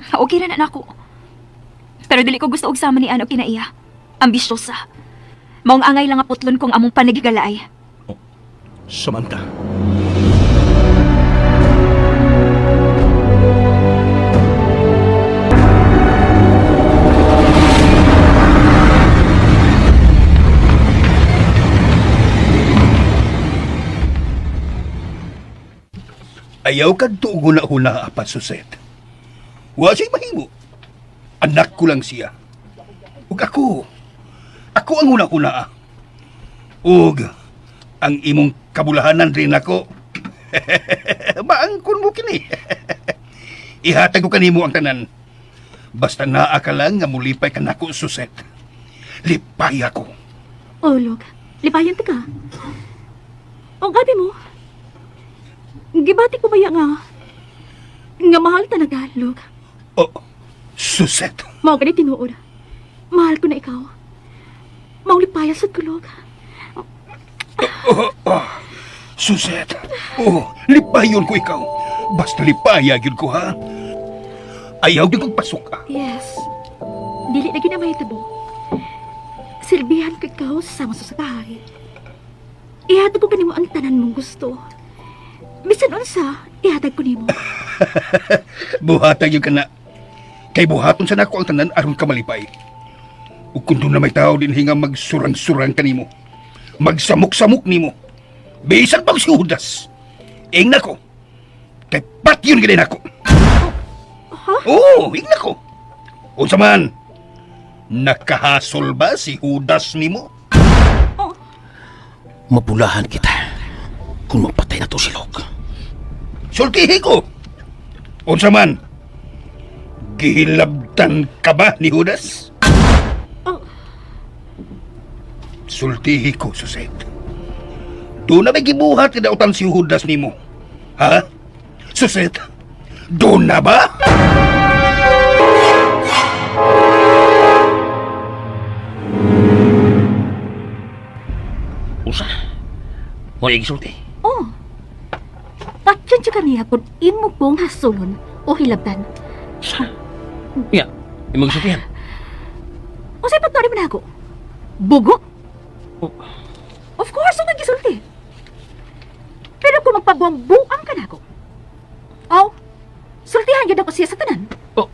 Okay na ako. Pero dili ko gusto og sama ni Ano kinaiya. Ambisyosa. Maong angay lang nga putlon kong among panagigalay. Samantha. Ayaw ka tugon ako na apat suset. Wa siya mahimo. Anak ko lang siya. Ug ako ang una-una. Ug ang imong kabulahanan rin ako. Maangkon mo kini. Ihatag ko kanimo ang tanan. Basta naa ka lang nga mulipay ka nako, Suset. Lipay ako. Oh, Log. Lipayan ka. O, gabi mo. Gibati ko ba nga mahal talaga, Log. Oh, Suset. Mao ka ni tinuod. Mahal ko na ikaw. Maulipayas at kulog. Suset. Oh, lipayon ko ikaw. Basta lipaya yun ko, ha? Ayaw di kong pasok, ha? Yes. Dili na ginamahitabo. Silbihan ko ikaw sa masusagahay. Ihatag ko kanimo ang tanan mong gusto. Bisan unsa, ihatag ko nimo. Buhatag yun ka na. Kay buhaton sa nako ang tanan aron ka malipay. Ug kung doon na may tao din hinga magsurang-surang kanimo. Magsamok-samok nimo. Bisan pag si Judas. Ing nako. Kay patyon gid nako. Ha? Oo, ing nako. Unsa man? Nakahasol ba si Judas nimo? Mapulahan kita kung mapatay na to si Log. Sultihi ko. Unsa man? Gihilabtan ka ba ni Judas? Sultihi ko, Suset. Doon na may gibuhat idautan si Judas nimo. Ha? Suset? Doon na ba? Usa? Mo igisulti. Oh. Patyan siya kaniya kung imo pong hasulon o hilabdan. Sa? Ya, imong gisultihan. O sa'y patnari mo na ako? Bugo? Oh. Of course, ang nagisulti. Pero kung magpabuang-buang ka na ako, oh, sultihan yun ako siya sa tanan. Oh.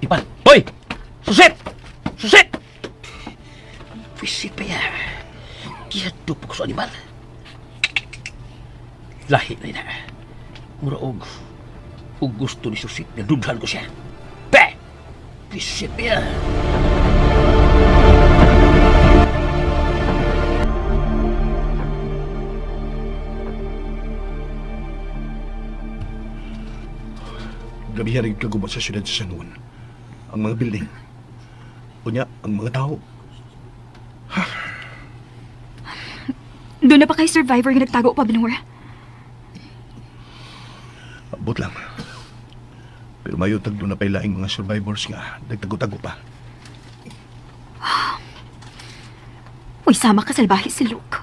Ipan. Hoy! Suset! Suset! Visit pa yan. Kiyado po ko sa animal. Lahi na ina. Mura og gusto ni Susit na dudhan ko siya. Pe! Visit pa yan. Gabihan rin kagubat sa syudad sa San Juan. Ang mga building. Unya, ang mga tao. Doon na pa kay survivor nga nagtago pa, Benor. Abot lang. Pero mayo tagdo na pay laing mga survivors nga nagtago-tago pa. Uy, sama ka salbahe si Luke.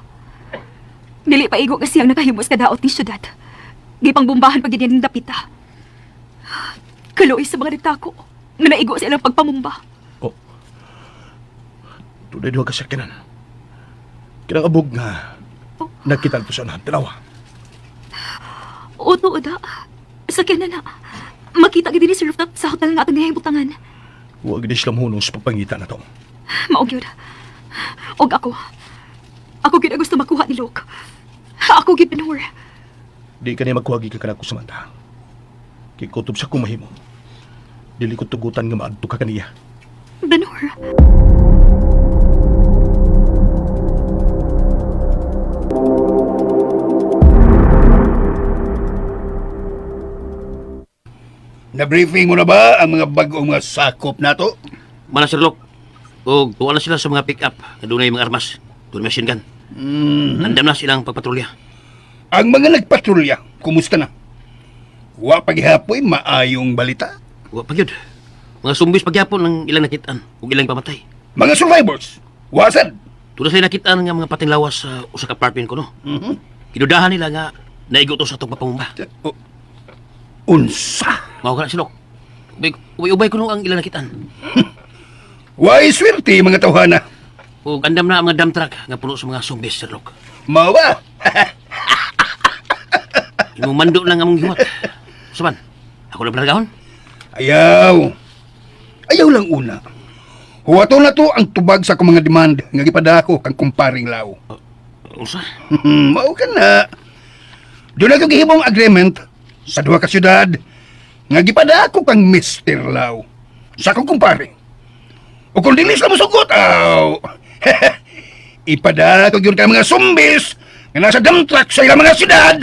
Dili pa igo kasi ang nakahimos kadaot ni syudad. Gipang bombahan pag ganyan ng dapita. Kaluoy sa mga nagtako na naigo sa ilang pagpamumba. Oh. Tunay duha ka sakyanan. Kinangabog nga nakita to sa nahan. Tanawa. O, da. Sakyan na na. Makita gid ni sa rooftop sa hotel nga atong butangan. Huwag din sila mahunong sa pagpangita na to. Maog yun. Og ako. Ako gid ang gusto makuha ni Luke. Ako gid, Benor. Di ka niya magkuhagi ka kanako sa mata. Kikutob sa kumahimo. Dili ko tugutan nga maadto ka kaniya. Benor. Na-briefing mo na ba ang mga bagong mga sakop na to? Mana Sir Log. O tuwa na sila sa mga pick-up na doon na yung mga armas. Doon machine gun. Nandam na silang pagpatrolya. Ang mga nagpatrolya, kumusta na? Wa paghihapoy, maayong balita. Wa pa yun. Mga zumbis pagyapon ang ilang nakitaan o ilang pamatay. Mga survivors, wasan? Tula sila nakitaan nga mga pating lawas sa usa ka apartment ko, no? Kinudahan nila nga naigo to sa itong papangumba. Unsa? Mao ka na silok. Ubay-ubay ko nung ang ilang nakitaan. Why swerte mga tawhana? O andam na ang mga dump truck nga puno sa mga zumbis, Sir Log. Mawa? Imong mando lang among giwat. Saban, ako na pinagahon? Ayaw. Ayaw lang una. Huwato na to ang tubag sa akong mga demand nga gipadako kang kumparing law. Unsa? Mao ka na. Doon na gihimong agreement sa duha ka syudad nga gipadako kang Mr. Law sa akong kumpare. O kung dilis na mo sugot, ipadako yun ka mga zumbis nga nasa dump truck sa ilang mga syudad.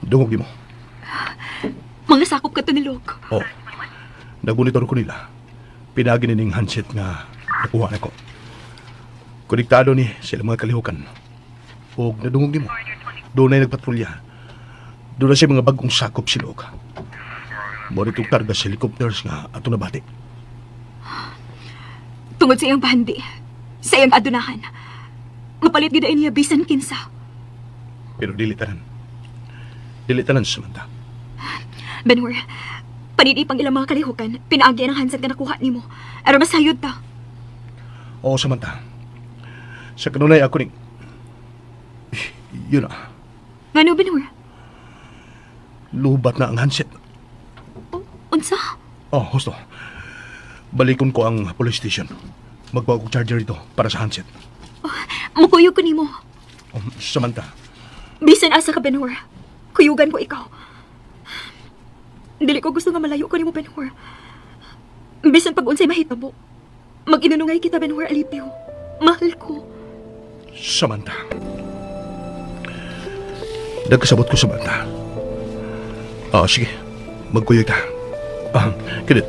Dungog mo. Mga sakop ka to nilog. Oh, nagmonitor ko nila. Pinagi nining handset nga nakuha na ko. Konektado ni sila mga kalihukan. O nadungog ni mo. Doon na nagpatrolya. Doon na siya mga bagong sakop silog. Mo itong karga sa helicopters nga ato nabati. Tungod sa iyang bandi, sa iyang adunahan, mapalit gid niya bisan kinsa. Pero dili tanan. Dili tanan Samantha. Benhur, panidi pang ilang mga kalihukan, pinaagi ang handset nga nakuha nimo. Aron masayod ta. Oo, Samantha. Sa kanunay ako ning... Yun na. Ngano, Benhur? Lubat na ang handset. Unsa? Oh, husto. Balikon ko ang police station. Magbawa ko charger ito para sa handset. Mukuyog ko nimo. Samantha, Bisan asa ka, Benhur. Kuyugan ko ikaw. Dili ko gusto nga malayo ko nimo, Benhur. Bisan pag unsay mahitabo, mag-inunungay kita, Benhur Alipio. Mahal ko. Samantha. Nagkasabot ko, Samantha. Sige. Magkuyog ta. Kinit.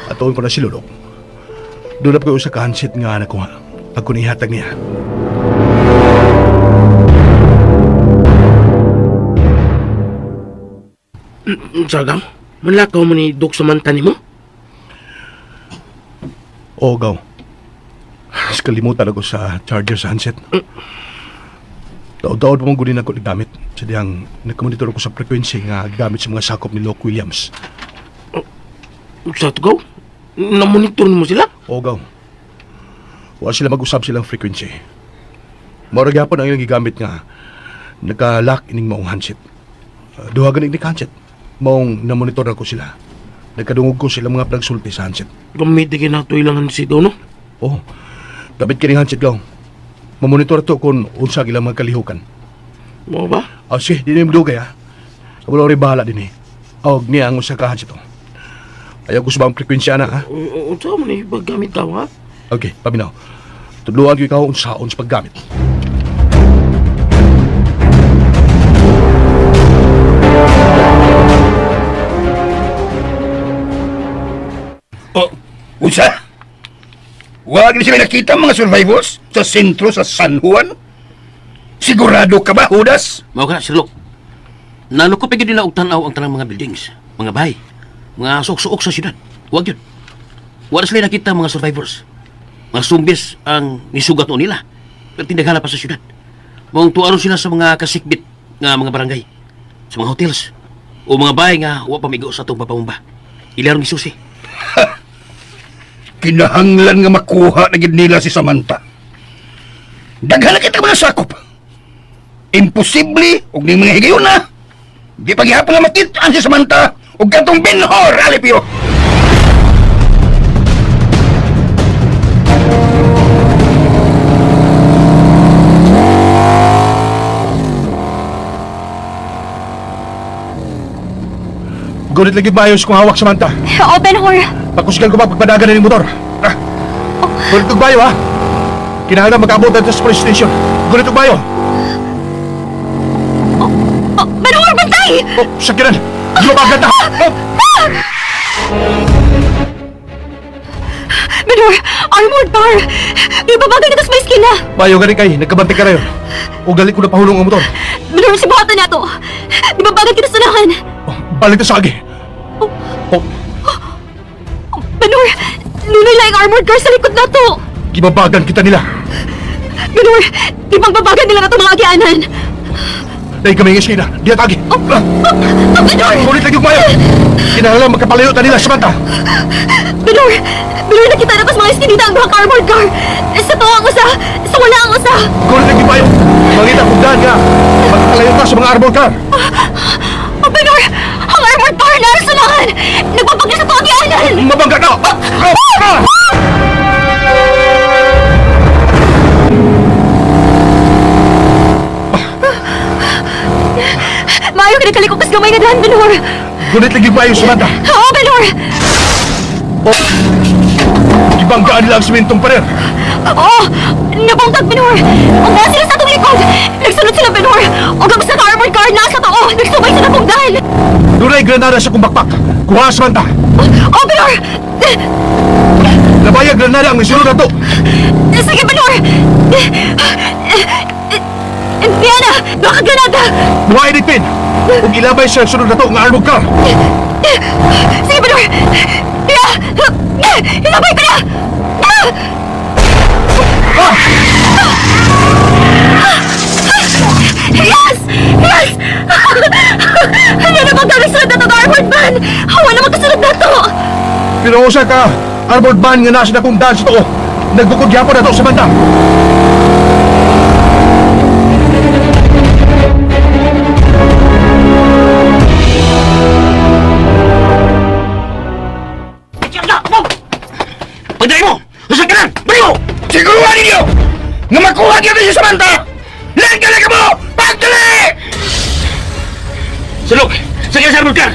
Atuon ko na si Lulok. Doon na ko sa handset nga nakuha. Ako ni hatag niya. Sargam, manlakaw mo ni Dok Samantha ni mo? Oo, gaw. Kalimutan ako sa charger sa handset. Taon-taon pa mong gunin ako nagamit. Sadyang nagkamonitor ako sa frequency nga gamit sa mga sakop ni Locke Williams. Sa tugaw? Namonitor mo sila? Oo, gaw. Wala sila mag-usap silang frequency. Maurag yapon ang ilang gigamit nga nagka-lock ining maong handset. Duhagan ining handset. Maong namonitor ako sila. Nagkadungog ko sila mga plagsulti sa handset. Gamitin na ito ilang handset daw, no? Oo. Gamit kining handset gaw. Mamonitor to kung unsa ilang mga kalihukan. Mo ba? Sige, di na yung dugay ha. Wala rin bahala din eh. Og niya ang usa ka handset to. Ayaw ko sa mga frekwensya na ha. Unsa mo ni paggamit daw, ha? Okay, paminaw. Tudluan ko ikaw unsaon sa paggamit. Unsa? Huwag na sila nakita mga survivors sa sentro sa San Juan? Sigurado ka ba, Judas? Mao ka na, Sir Lok. Nalukop pa din na og tanaw ang tanang mga buildings, mga bahay, mga suok-suok sa syudad. Huwag yun. Wala sila nakita mga survivors. Mga zombies ang nisugat o nila. Pero tindaghala pa sa syudad. Mong tuaron sila sa mga kasikbit nga mga barangay, sa mga hotels, o mga bahay nga huwag pamigo sa itong papamumba. Ilarong isusi. Kinahanglan nga makuha na gid nila si Samantha. Daghan na kita mga sakop. Imposible og ning mga higayon na. Di paghihapon nga makitaan si Samantha og katong Benhur Alipio. Gunit lagi bayos kung hawak Samantha. Oo, Benhur. Pakusgan ko ba pagpadagan na ng motor? Gunit kong bayo ha. Kinahanglan mag-abot natin sa police station. Gunit kong bayo. Benhur, bantay! Sakiran! Di ba bagad na? Benhur, armored car! Ibabagay na sa may skina! Bayo galing kay, nagkabante ka rayon. O galing ko na pahulong ang motor. Benhur, si buhatan na to! Ibabagay kita sa sanahan! Balik na sa agi. Benhur, nunoy lang ang armored car sa likod na to! Gibabagan kita nila. Benhur, di bang babagan nila na itong mga agianan? Dahil kami ng eskina, di at agi. Benhur! Gunit lagi kong bayo. Kinahanglan magkapalayo ta nila, Samantha. Benhur, nakita na pas mga iskinita ang mga armored car! Sa to ang usa, sa wala ang usa! Gunit lagi bayo. Mangita kong daan nga. Magkapalayo ka sa mga armored car. Benhur, ang armored car na sanahan! Nagpapagli sa to agianan! Mabangga ka! Maayo ka nagkalikukas gamay nga dahan, Benhur! Gunit lagi bayo, Samantha. Oo, Benhur! Ibanggaan nila ang simentong parer. Oo! Nabungtag, Benhur! Ang sila sa itong likod! Sulod! Nagsunod sila, Benor! O gag sa armored car na sa tao! Nagsubay sila kong dahil! Dunay granada sa kong bakpak. Kuha Samantha. O, Benor! Labayag granada ang misunod na to. Sige, Benor! Diana! Baka granada! Buhay ni Pin. Kung ilabay siya sunod na to ang armog car. Sige, Benor! Tia! Ilabay ko na! Yes! Yes! Ano naman kami sunod na itong armored van? Hawa naman kasunod na ito! Pero usa ka, armored van nga nasa na kong daan sa to. Nagbukod yapon na to Samantha. Pagdali mo! Sa kanan! Bali mo! Siguruhan ninyo nga makuha niyo si Samantha! Langgalan ka mo! Pagdali! Sulok! Sakyan sa armored car!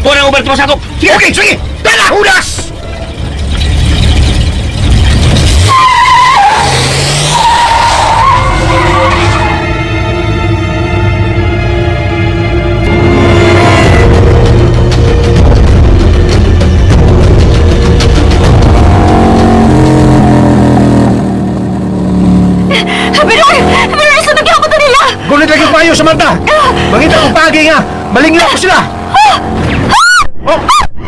Tuwa na ubal tumasakop! Sige, okay, sige! Dala, hudas! Benor! Benor, sa nagyan ko to nila! Gunit lagi payo Samantha. Mangita kong pagi nga. Malingla ko sila. Oh,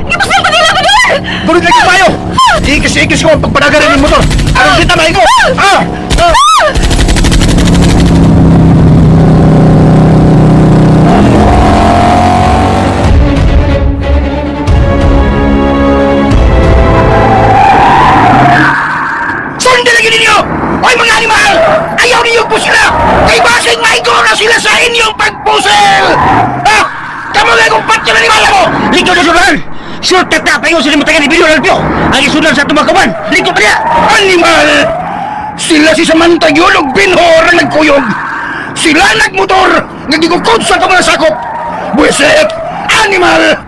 Ipasil ko nila, Benor! gunit lagi payo. Ikis-ikis ko ang pagpadagaran ng motor. Anong kita na ko? Sundin lagi ninyo! Oy mga animal! Ayaw ninyo po sila! Kay basing maigo na sila sa inyong pagpusil! Kamu nga kung patyo na animal mo! Lingkod na sudan! Sure tatapayo sila matagan ni Bilyo Lalpyo! Ang isudan sa tumakawan! Lingkod pa niya! Animal! Sila si Samantha yun og binhor ang nagkuyog! Sila nagmotor! Nagigukod sa mga sakop! Buisit! Animal!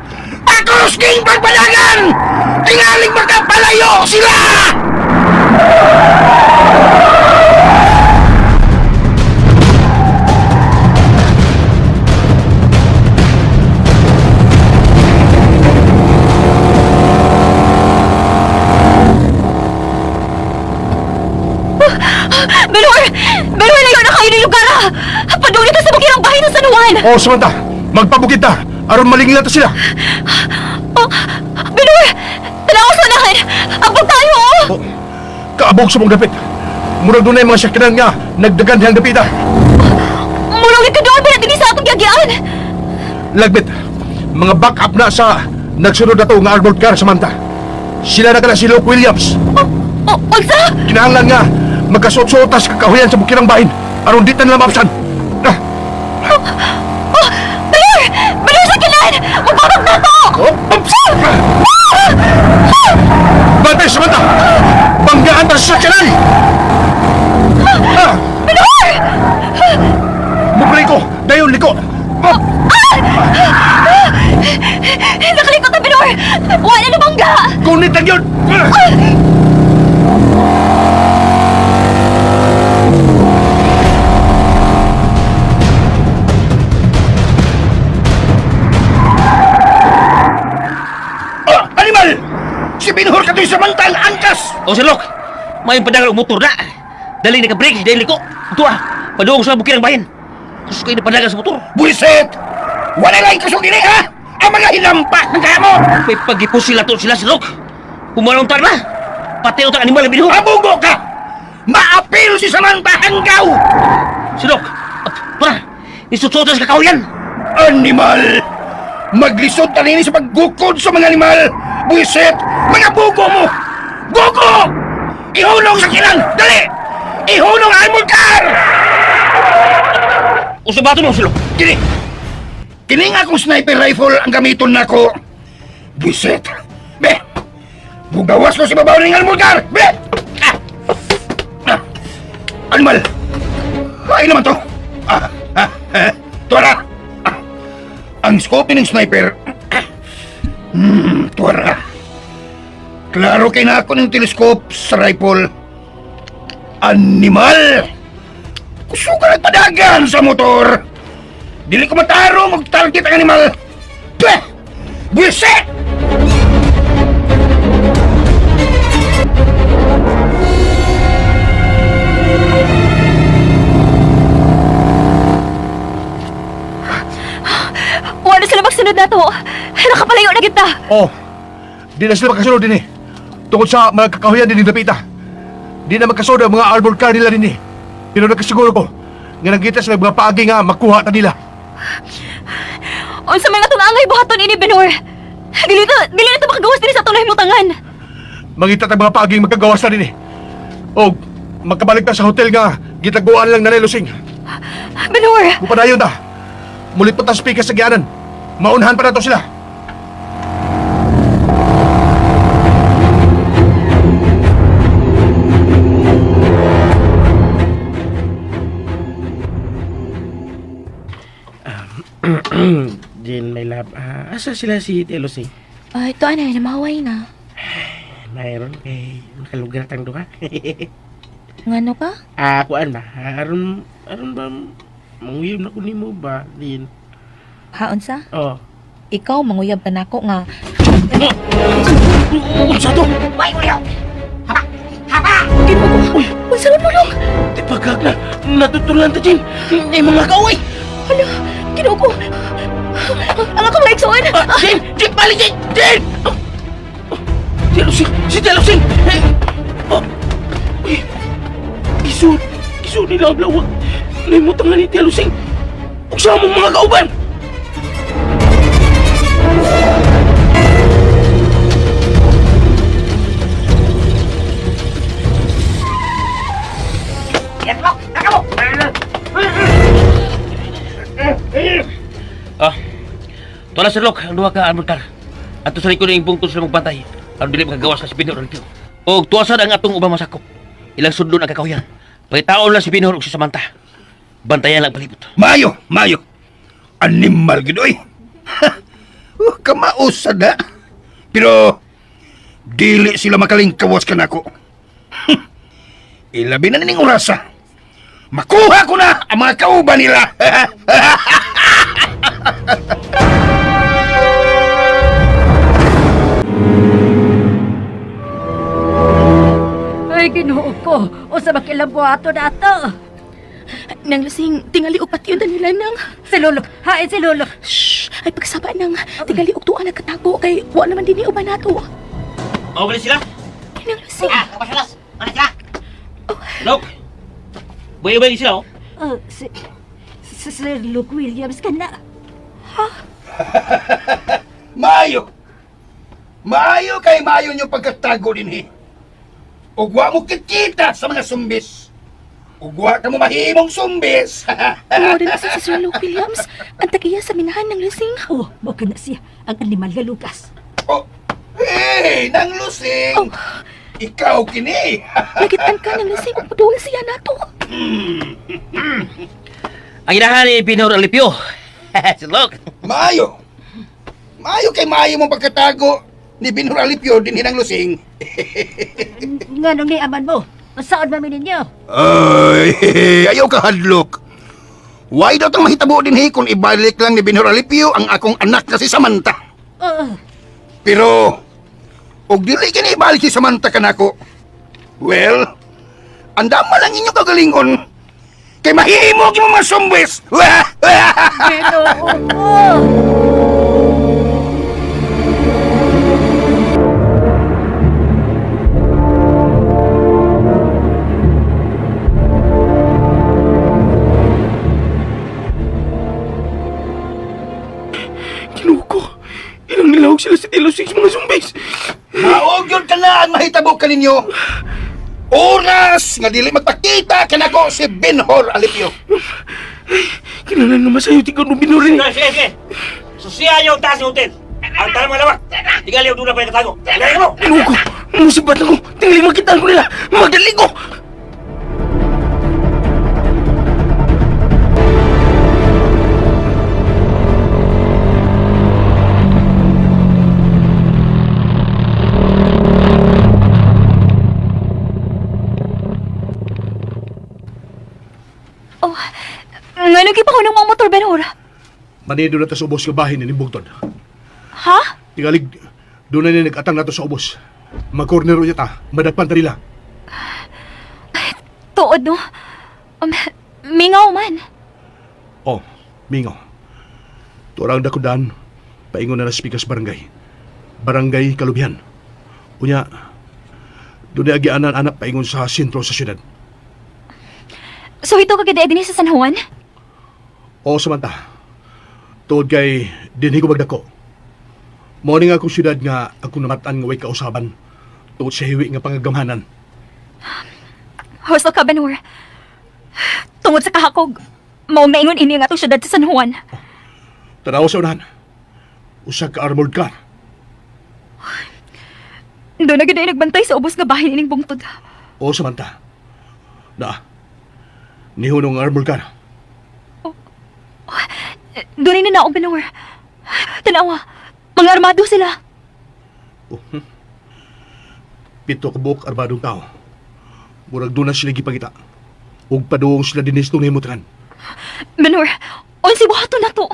Akos king pagpalagan! Tingaling makapalayo sila! Benor! Benor, layo na kayo ng lugar, ha! Paduli ka sa bukirang bahay ng San Juan! Oh, Samantha. Magpabukid ta. Aron malingla ta sila. Oh, Benor! Tanawas na nakin! Abog tayo, oh! Oh, kaabog sa mong dapit. Murag doon na yung mga sakyanan nga. Nagdagan dihang dapita. Mulungin ka doon, pinatili sa atong yagyaan! Lagbit. Mga backup na sa nagsunod na to nga armored car Samantha. Sila na ka na si Luke Williams. Unsa? Kinahanglan nga magkasuot-suotas kakahuyan sa bukirang bahin. Aron di ta nila maapsan. Benor! Benor sa kilan! Magbabag na to! Bantay Samantha! Banggaan ta sa sakyanan! Benor! Mubray ko! Dayon liko! Nakalikot na, Benor! Wala na bangga! Kunit lang yun! Animal! Si binhor ka to yung Samantha ang angkas! O Sulok! May padagal og motor na! Dali na ka break! Dali ko! Ito padung sa bukirang bahin! Gusto kayo na padagal sa motor! Buisit! Wala lang kasugili ha! Ang mga hinampak ng kaya mo! May pagipos sila to sila Sulok! Pumalong tar na! Pati utang animal ang binuho! Abugo ka! Maapil si Samantha hanggaw! Sulok! Tara! Isusutas ka kahuyan! Animal! Maglisod ka nini sa paggukod sa mga animal! Buisit! Mga bugo mo! Bugo! Ihulong sa kilan! Dali! Ihulong ang armored car! O sa bato mo Sulok! Kini! Kining akong sniper rifle ang gamiton nako. Buisit! Be! Bugawas ko si babaw ng armored car! Be! Animal! Ay naman to! Tuwara! Ang scope ng sniper. Tuwara. Klaro kay na ako ng telescope sa rifle. Animal! Gusto ka nagpadagan sa motor. Dili ko mataro mag-target ang animal. Peh! Buisit! Wala sila magsunod na to. Nakapalayo na kita. Oh, di na sila magkasunod din eh. Tungkol sa mga kakahuyan din ni Dapita. Di na magkasunod ang mga armored car nila din eh. Pero nagkasiguro ko, nga nagkita sila mga paagi nga makuha ta nila. Unsa may nga itong angay buhaton ini, Benor. Dili na ito makagawas din sa itong nahimutangan. Mangita tag mga paaging magkagawas na din eh. O, magkabalik ta sa hotel nga, gitaguan lang na Lusing. Benor! Mupadayon ta. Mulit po ta speaker sa gyanan. Maunahan pa na to sila. Jin, my love. Asa sila si Telosing? Ay, ito anay, namaway na. Mayroon kay nakalugar tang duha. Ngano ka? Kuan ba? Aron ba manguyab na ko nimo ba, Din? Haon sa? Oh. Ikaw, manguyab ka na ako nga. Unsa to? Way uyaw! Haba! Haba! Uy, Unsa mo long? di pagkag na natutulan ta, Jin. Ay mga kaway. Hala, kinuha ko. Ang akong maigsoon. Jin, balik, Jin! Si Telosing! Uy, Gisun nila ang lawag. Naimutangan ni Telosing. Uksa mong mga kauban! Yan mo! Nakamo! Tuwa na, Sir Lok, ang duha ka armored car. At sa likod ng bungtod sila magbantay. Aron dili makagawas ka si Binor Alipio. O tuwasan ang atong ubang masakop. Ilang sundon ang kakahuyan. Pagitaon lang si Binor ug si Samantha. Bantayan lang palibot. Mayo! Animal gidoy. Kamausad na. Pero, dili sila makalingkawas ka na ako. Ilabi na ning orasa. Makuha ko na ang mga kauban nila. Ay, ginuo ko. O sa makilabuato na ito. Nang lasing, tingali upat yun nila nang. Si Lolo. Hain si Lolo. Shhh! Ay pagsaba nang tingali uktuan nagkatago kay wala naman din ni uban nato. O, bali sila? Nang lasing. Kapasalas! Ano sila? Lok! Buhay-buhay sila, oh. Si Luke Williams ka na. Maayo kay maayo nyo pagkatago din eh. Ugwa mo kitkita sa mga sumbis. Ugwa ka mo mahimong sumbis. Mo rin sa Sir Luke Williams. Ang tagiya sa minahan ng lasing. Oh, baka na siya. Ang animal na Lucas. Oh, hey, nang lusing. Ikaw kini. Nagitan ka ng lasing kung paduwal siya nato. Ang inahan ni Binor Alipio. Sir Lok. Maayo kay maayo mong pagkatago ni Binor Alipio din hinang lusing. Nga nung ni aman mo. Masaon mami ninyo. Ay, ayaw ka hadlok. Why daw tang mahitabo din kung ibalik lang ni Binor Alipio ang akong anak na si Samantha. Pero, og dili kini ibalik si Samantha kanako. Well, andama lang inyo kagalingon. Kay mahimo gyud mga sumbes. Ginoo ko. Kinuko. Ilang nilawag sila si Telosing sa mga zombies. Maog yun ka na ang mahitabo ka ninyo. Oras nga dili magpakita kanako si Binhor Alipio. Kailangan naman sa'yo, tingnan mo binurin. Sige. Susiya niyo ang taas ng hotel. Ang tanong malawak. Tingnan niyo doon na pa yung katago. Tingnan mo. Kinuko. Musibat ako. Tingnan makitaan ko nila. Magdaling ko. Oh, nga nagkipahunong mga motor, Benhur. Manido na ta sa ubos nga bahin ni Bugtod. Ha? Tingalig, doon na niya nag-atang na to sa ubos. Mag-corner ulit ta, madagpan ta nila. Tuod, no? Mingaw man. Oh, Mingo. Turang dakudan, paingon na speakers barangay. Barangay Kalubihan. Unya, doon na agianan anak paingon sa sentro sa syudad. So ito kagada din sa San Juan? Oo, Samantha. Tuod kay dinhi ko magdako. Morning akong syudad nga ako namatan nga way kausaban. Tuod sa hiwi nga pangagamhanan. Husto ka, Benhur. Tungod sa kahakog, maong naingon ini nga itong syudad sa San Juan. Tanaw sa unahan. Usa ka armored car. Doon na gano'y nagbantay sa ubos nga bahin ining bungtod. Oo, Samantha. Nihunong armored car. Doon na naong, Benhur. Tanawa, mga armado sila. Pito ka buok arbadong tao. Murag doon na sila gipagita. Ug paduong sila dinis itong nahimutran. Benhur, unsi buhato na to.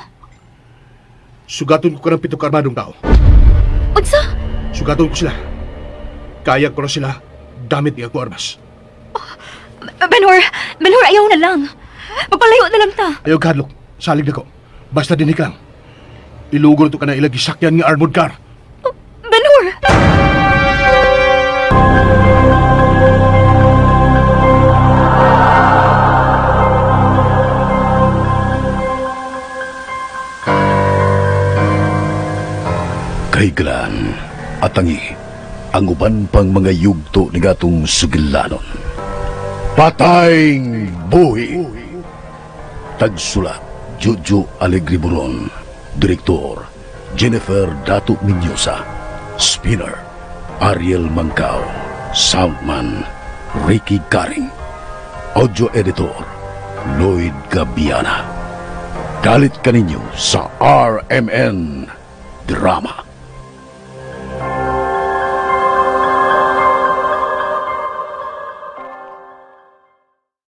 Sugaton ko ka ng pito ka arbadong tao. Unsa? Sugaton ko sila. Kaya ko na sila gamit ni ako armas. Benhur, ayaw na lang. Magpalayo na lang ta. Ayaw kadlok. Salig na ko. Basta dinig lang. Ilugol to ka na ilagi sakyan nga armored car. Benhur! Kahiglan at tangi ang uban pang mga yugto ni gatong sugilanon. Patayng buhi. Tagsulat Jojo Alegre Buron. Direktor Jennifer Dato Minyosa. Spinner Ariel Mangkao. Soundman Ricky Garing. Audio Editor Lloyd Gabiana. Kalit kaninyo sa RMN Drama.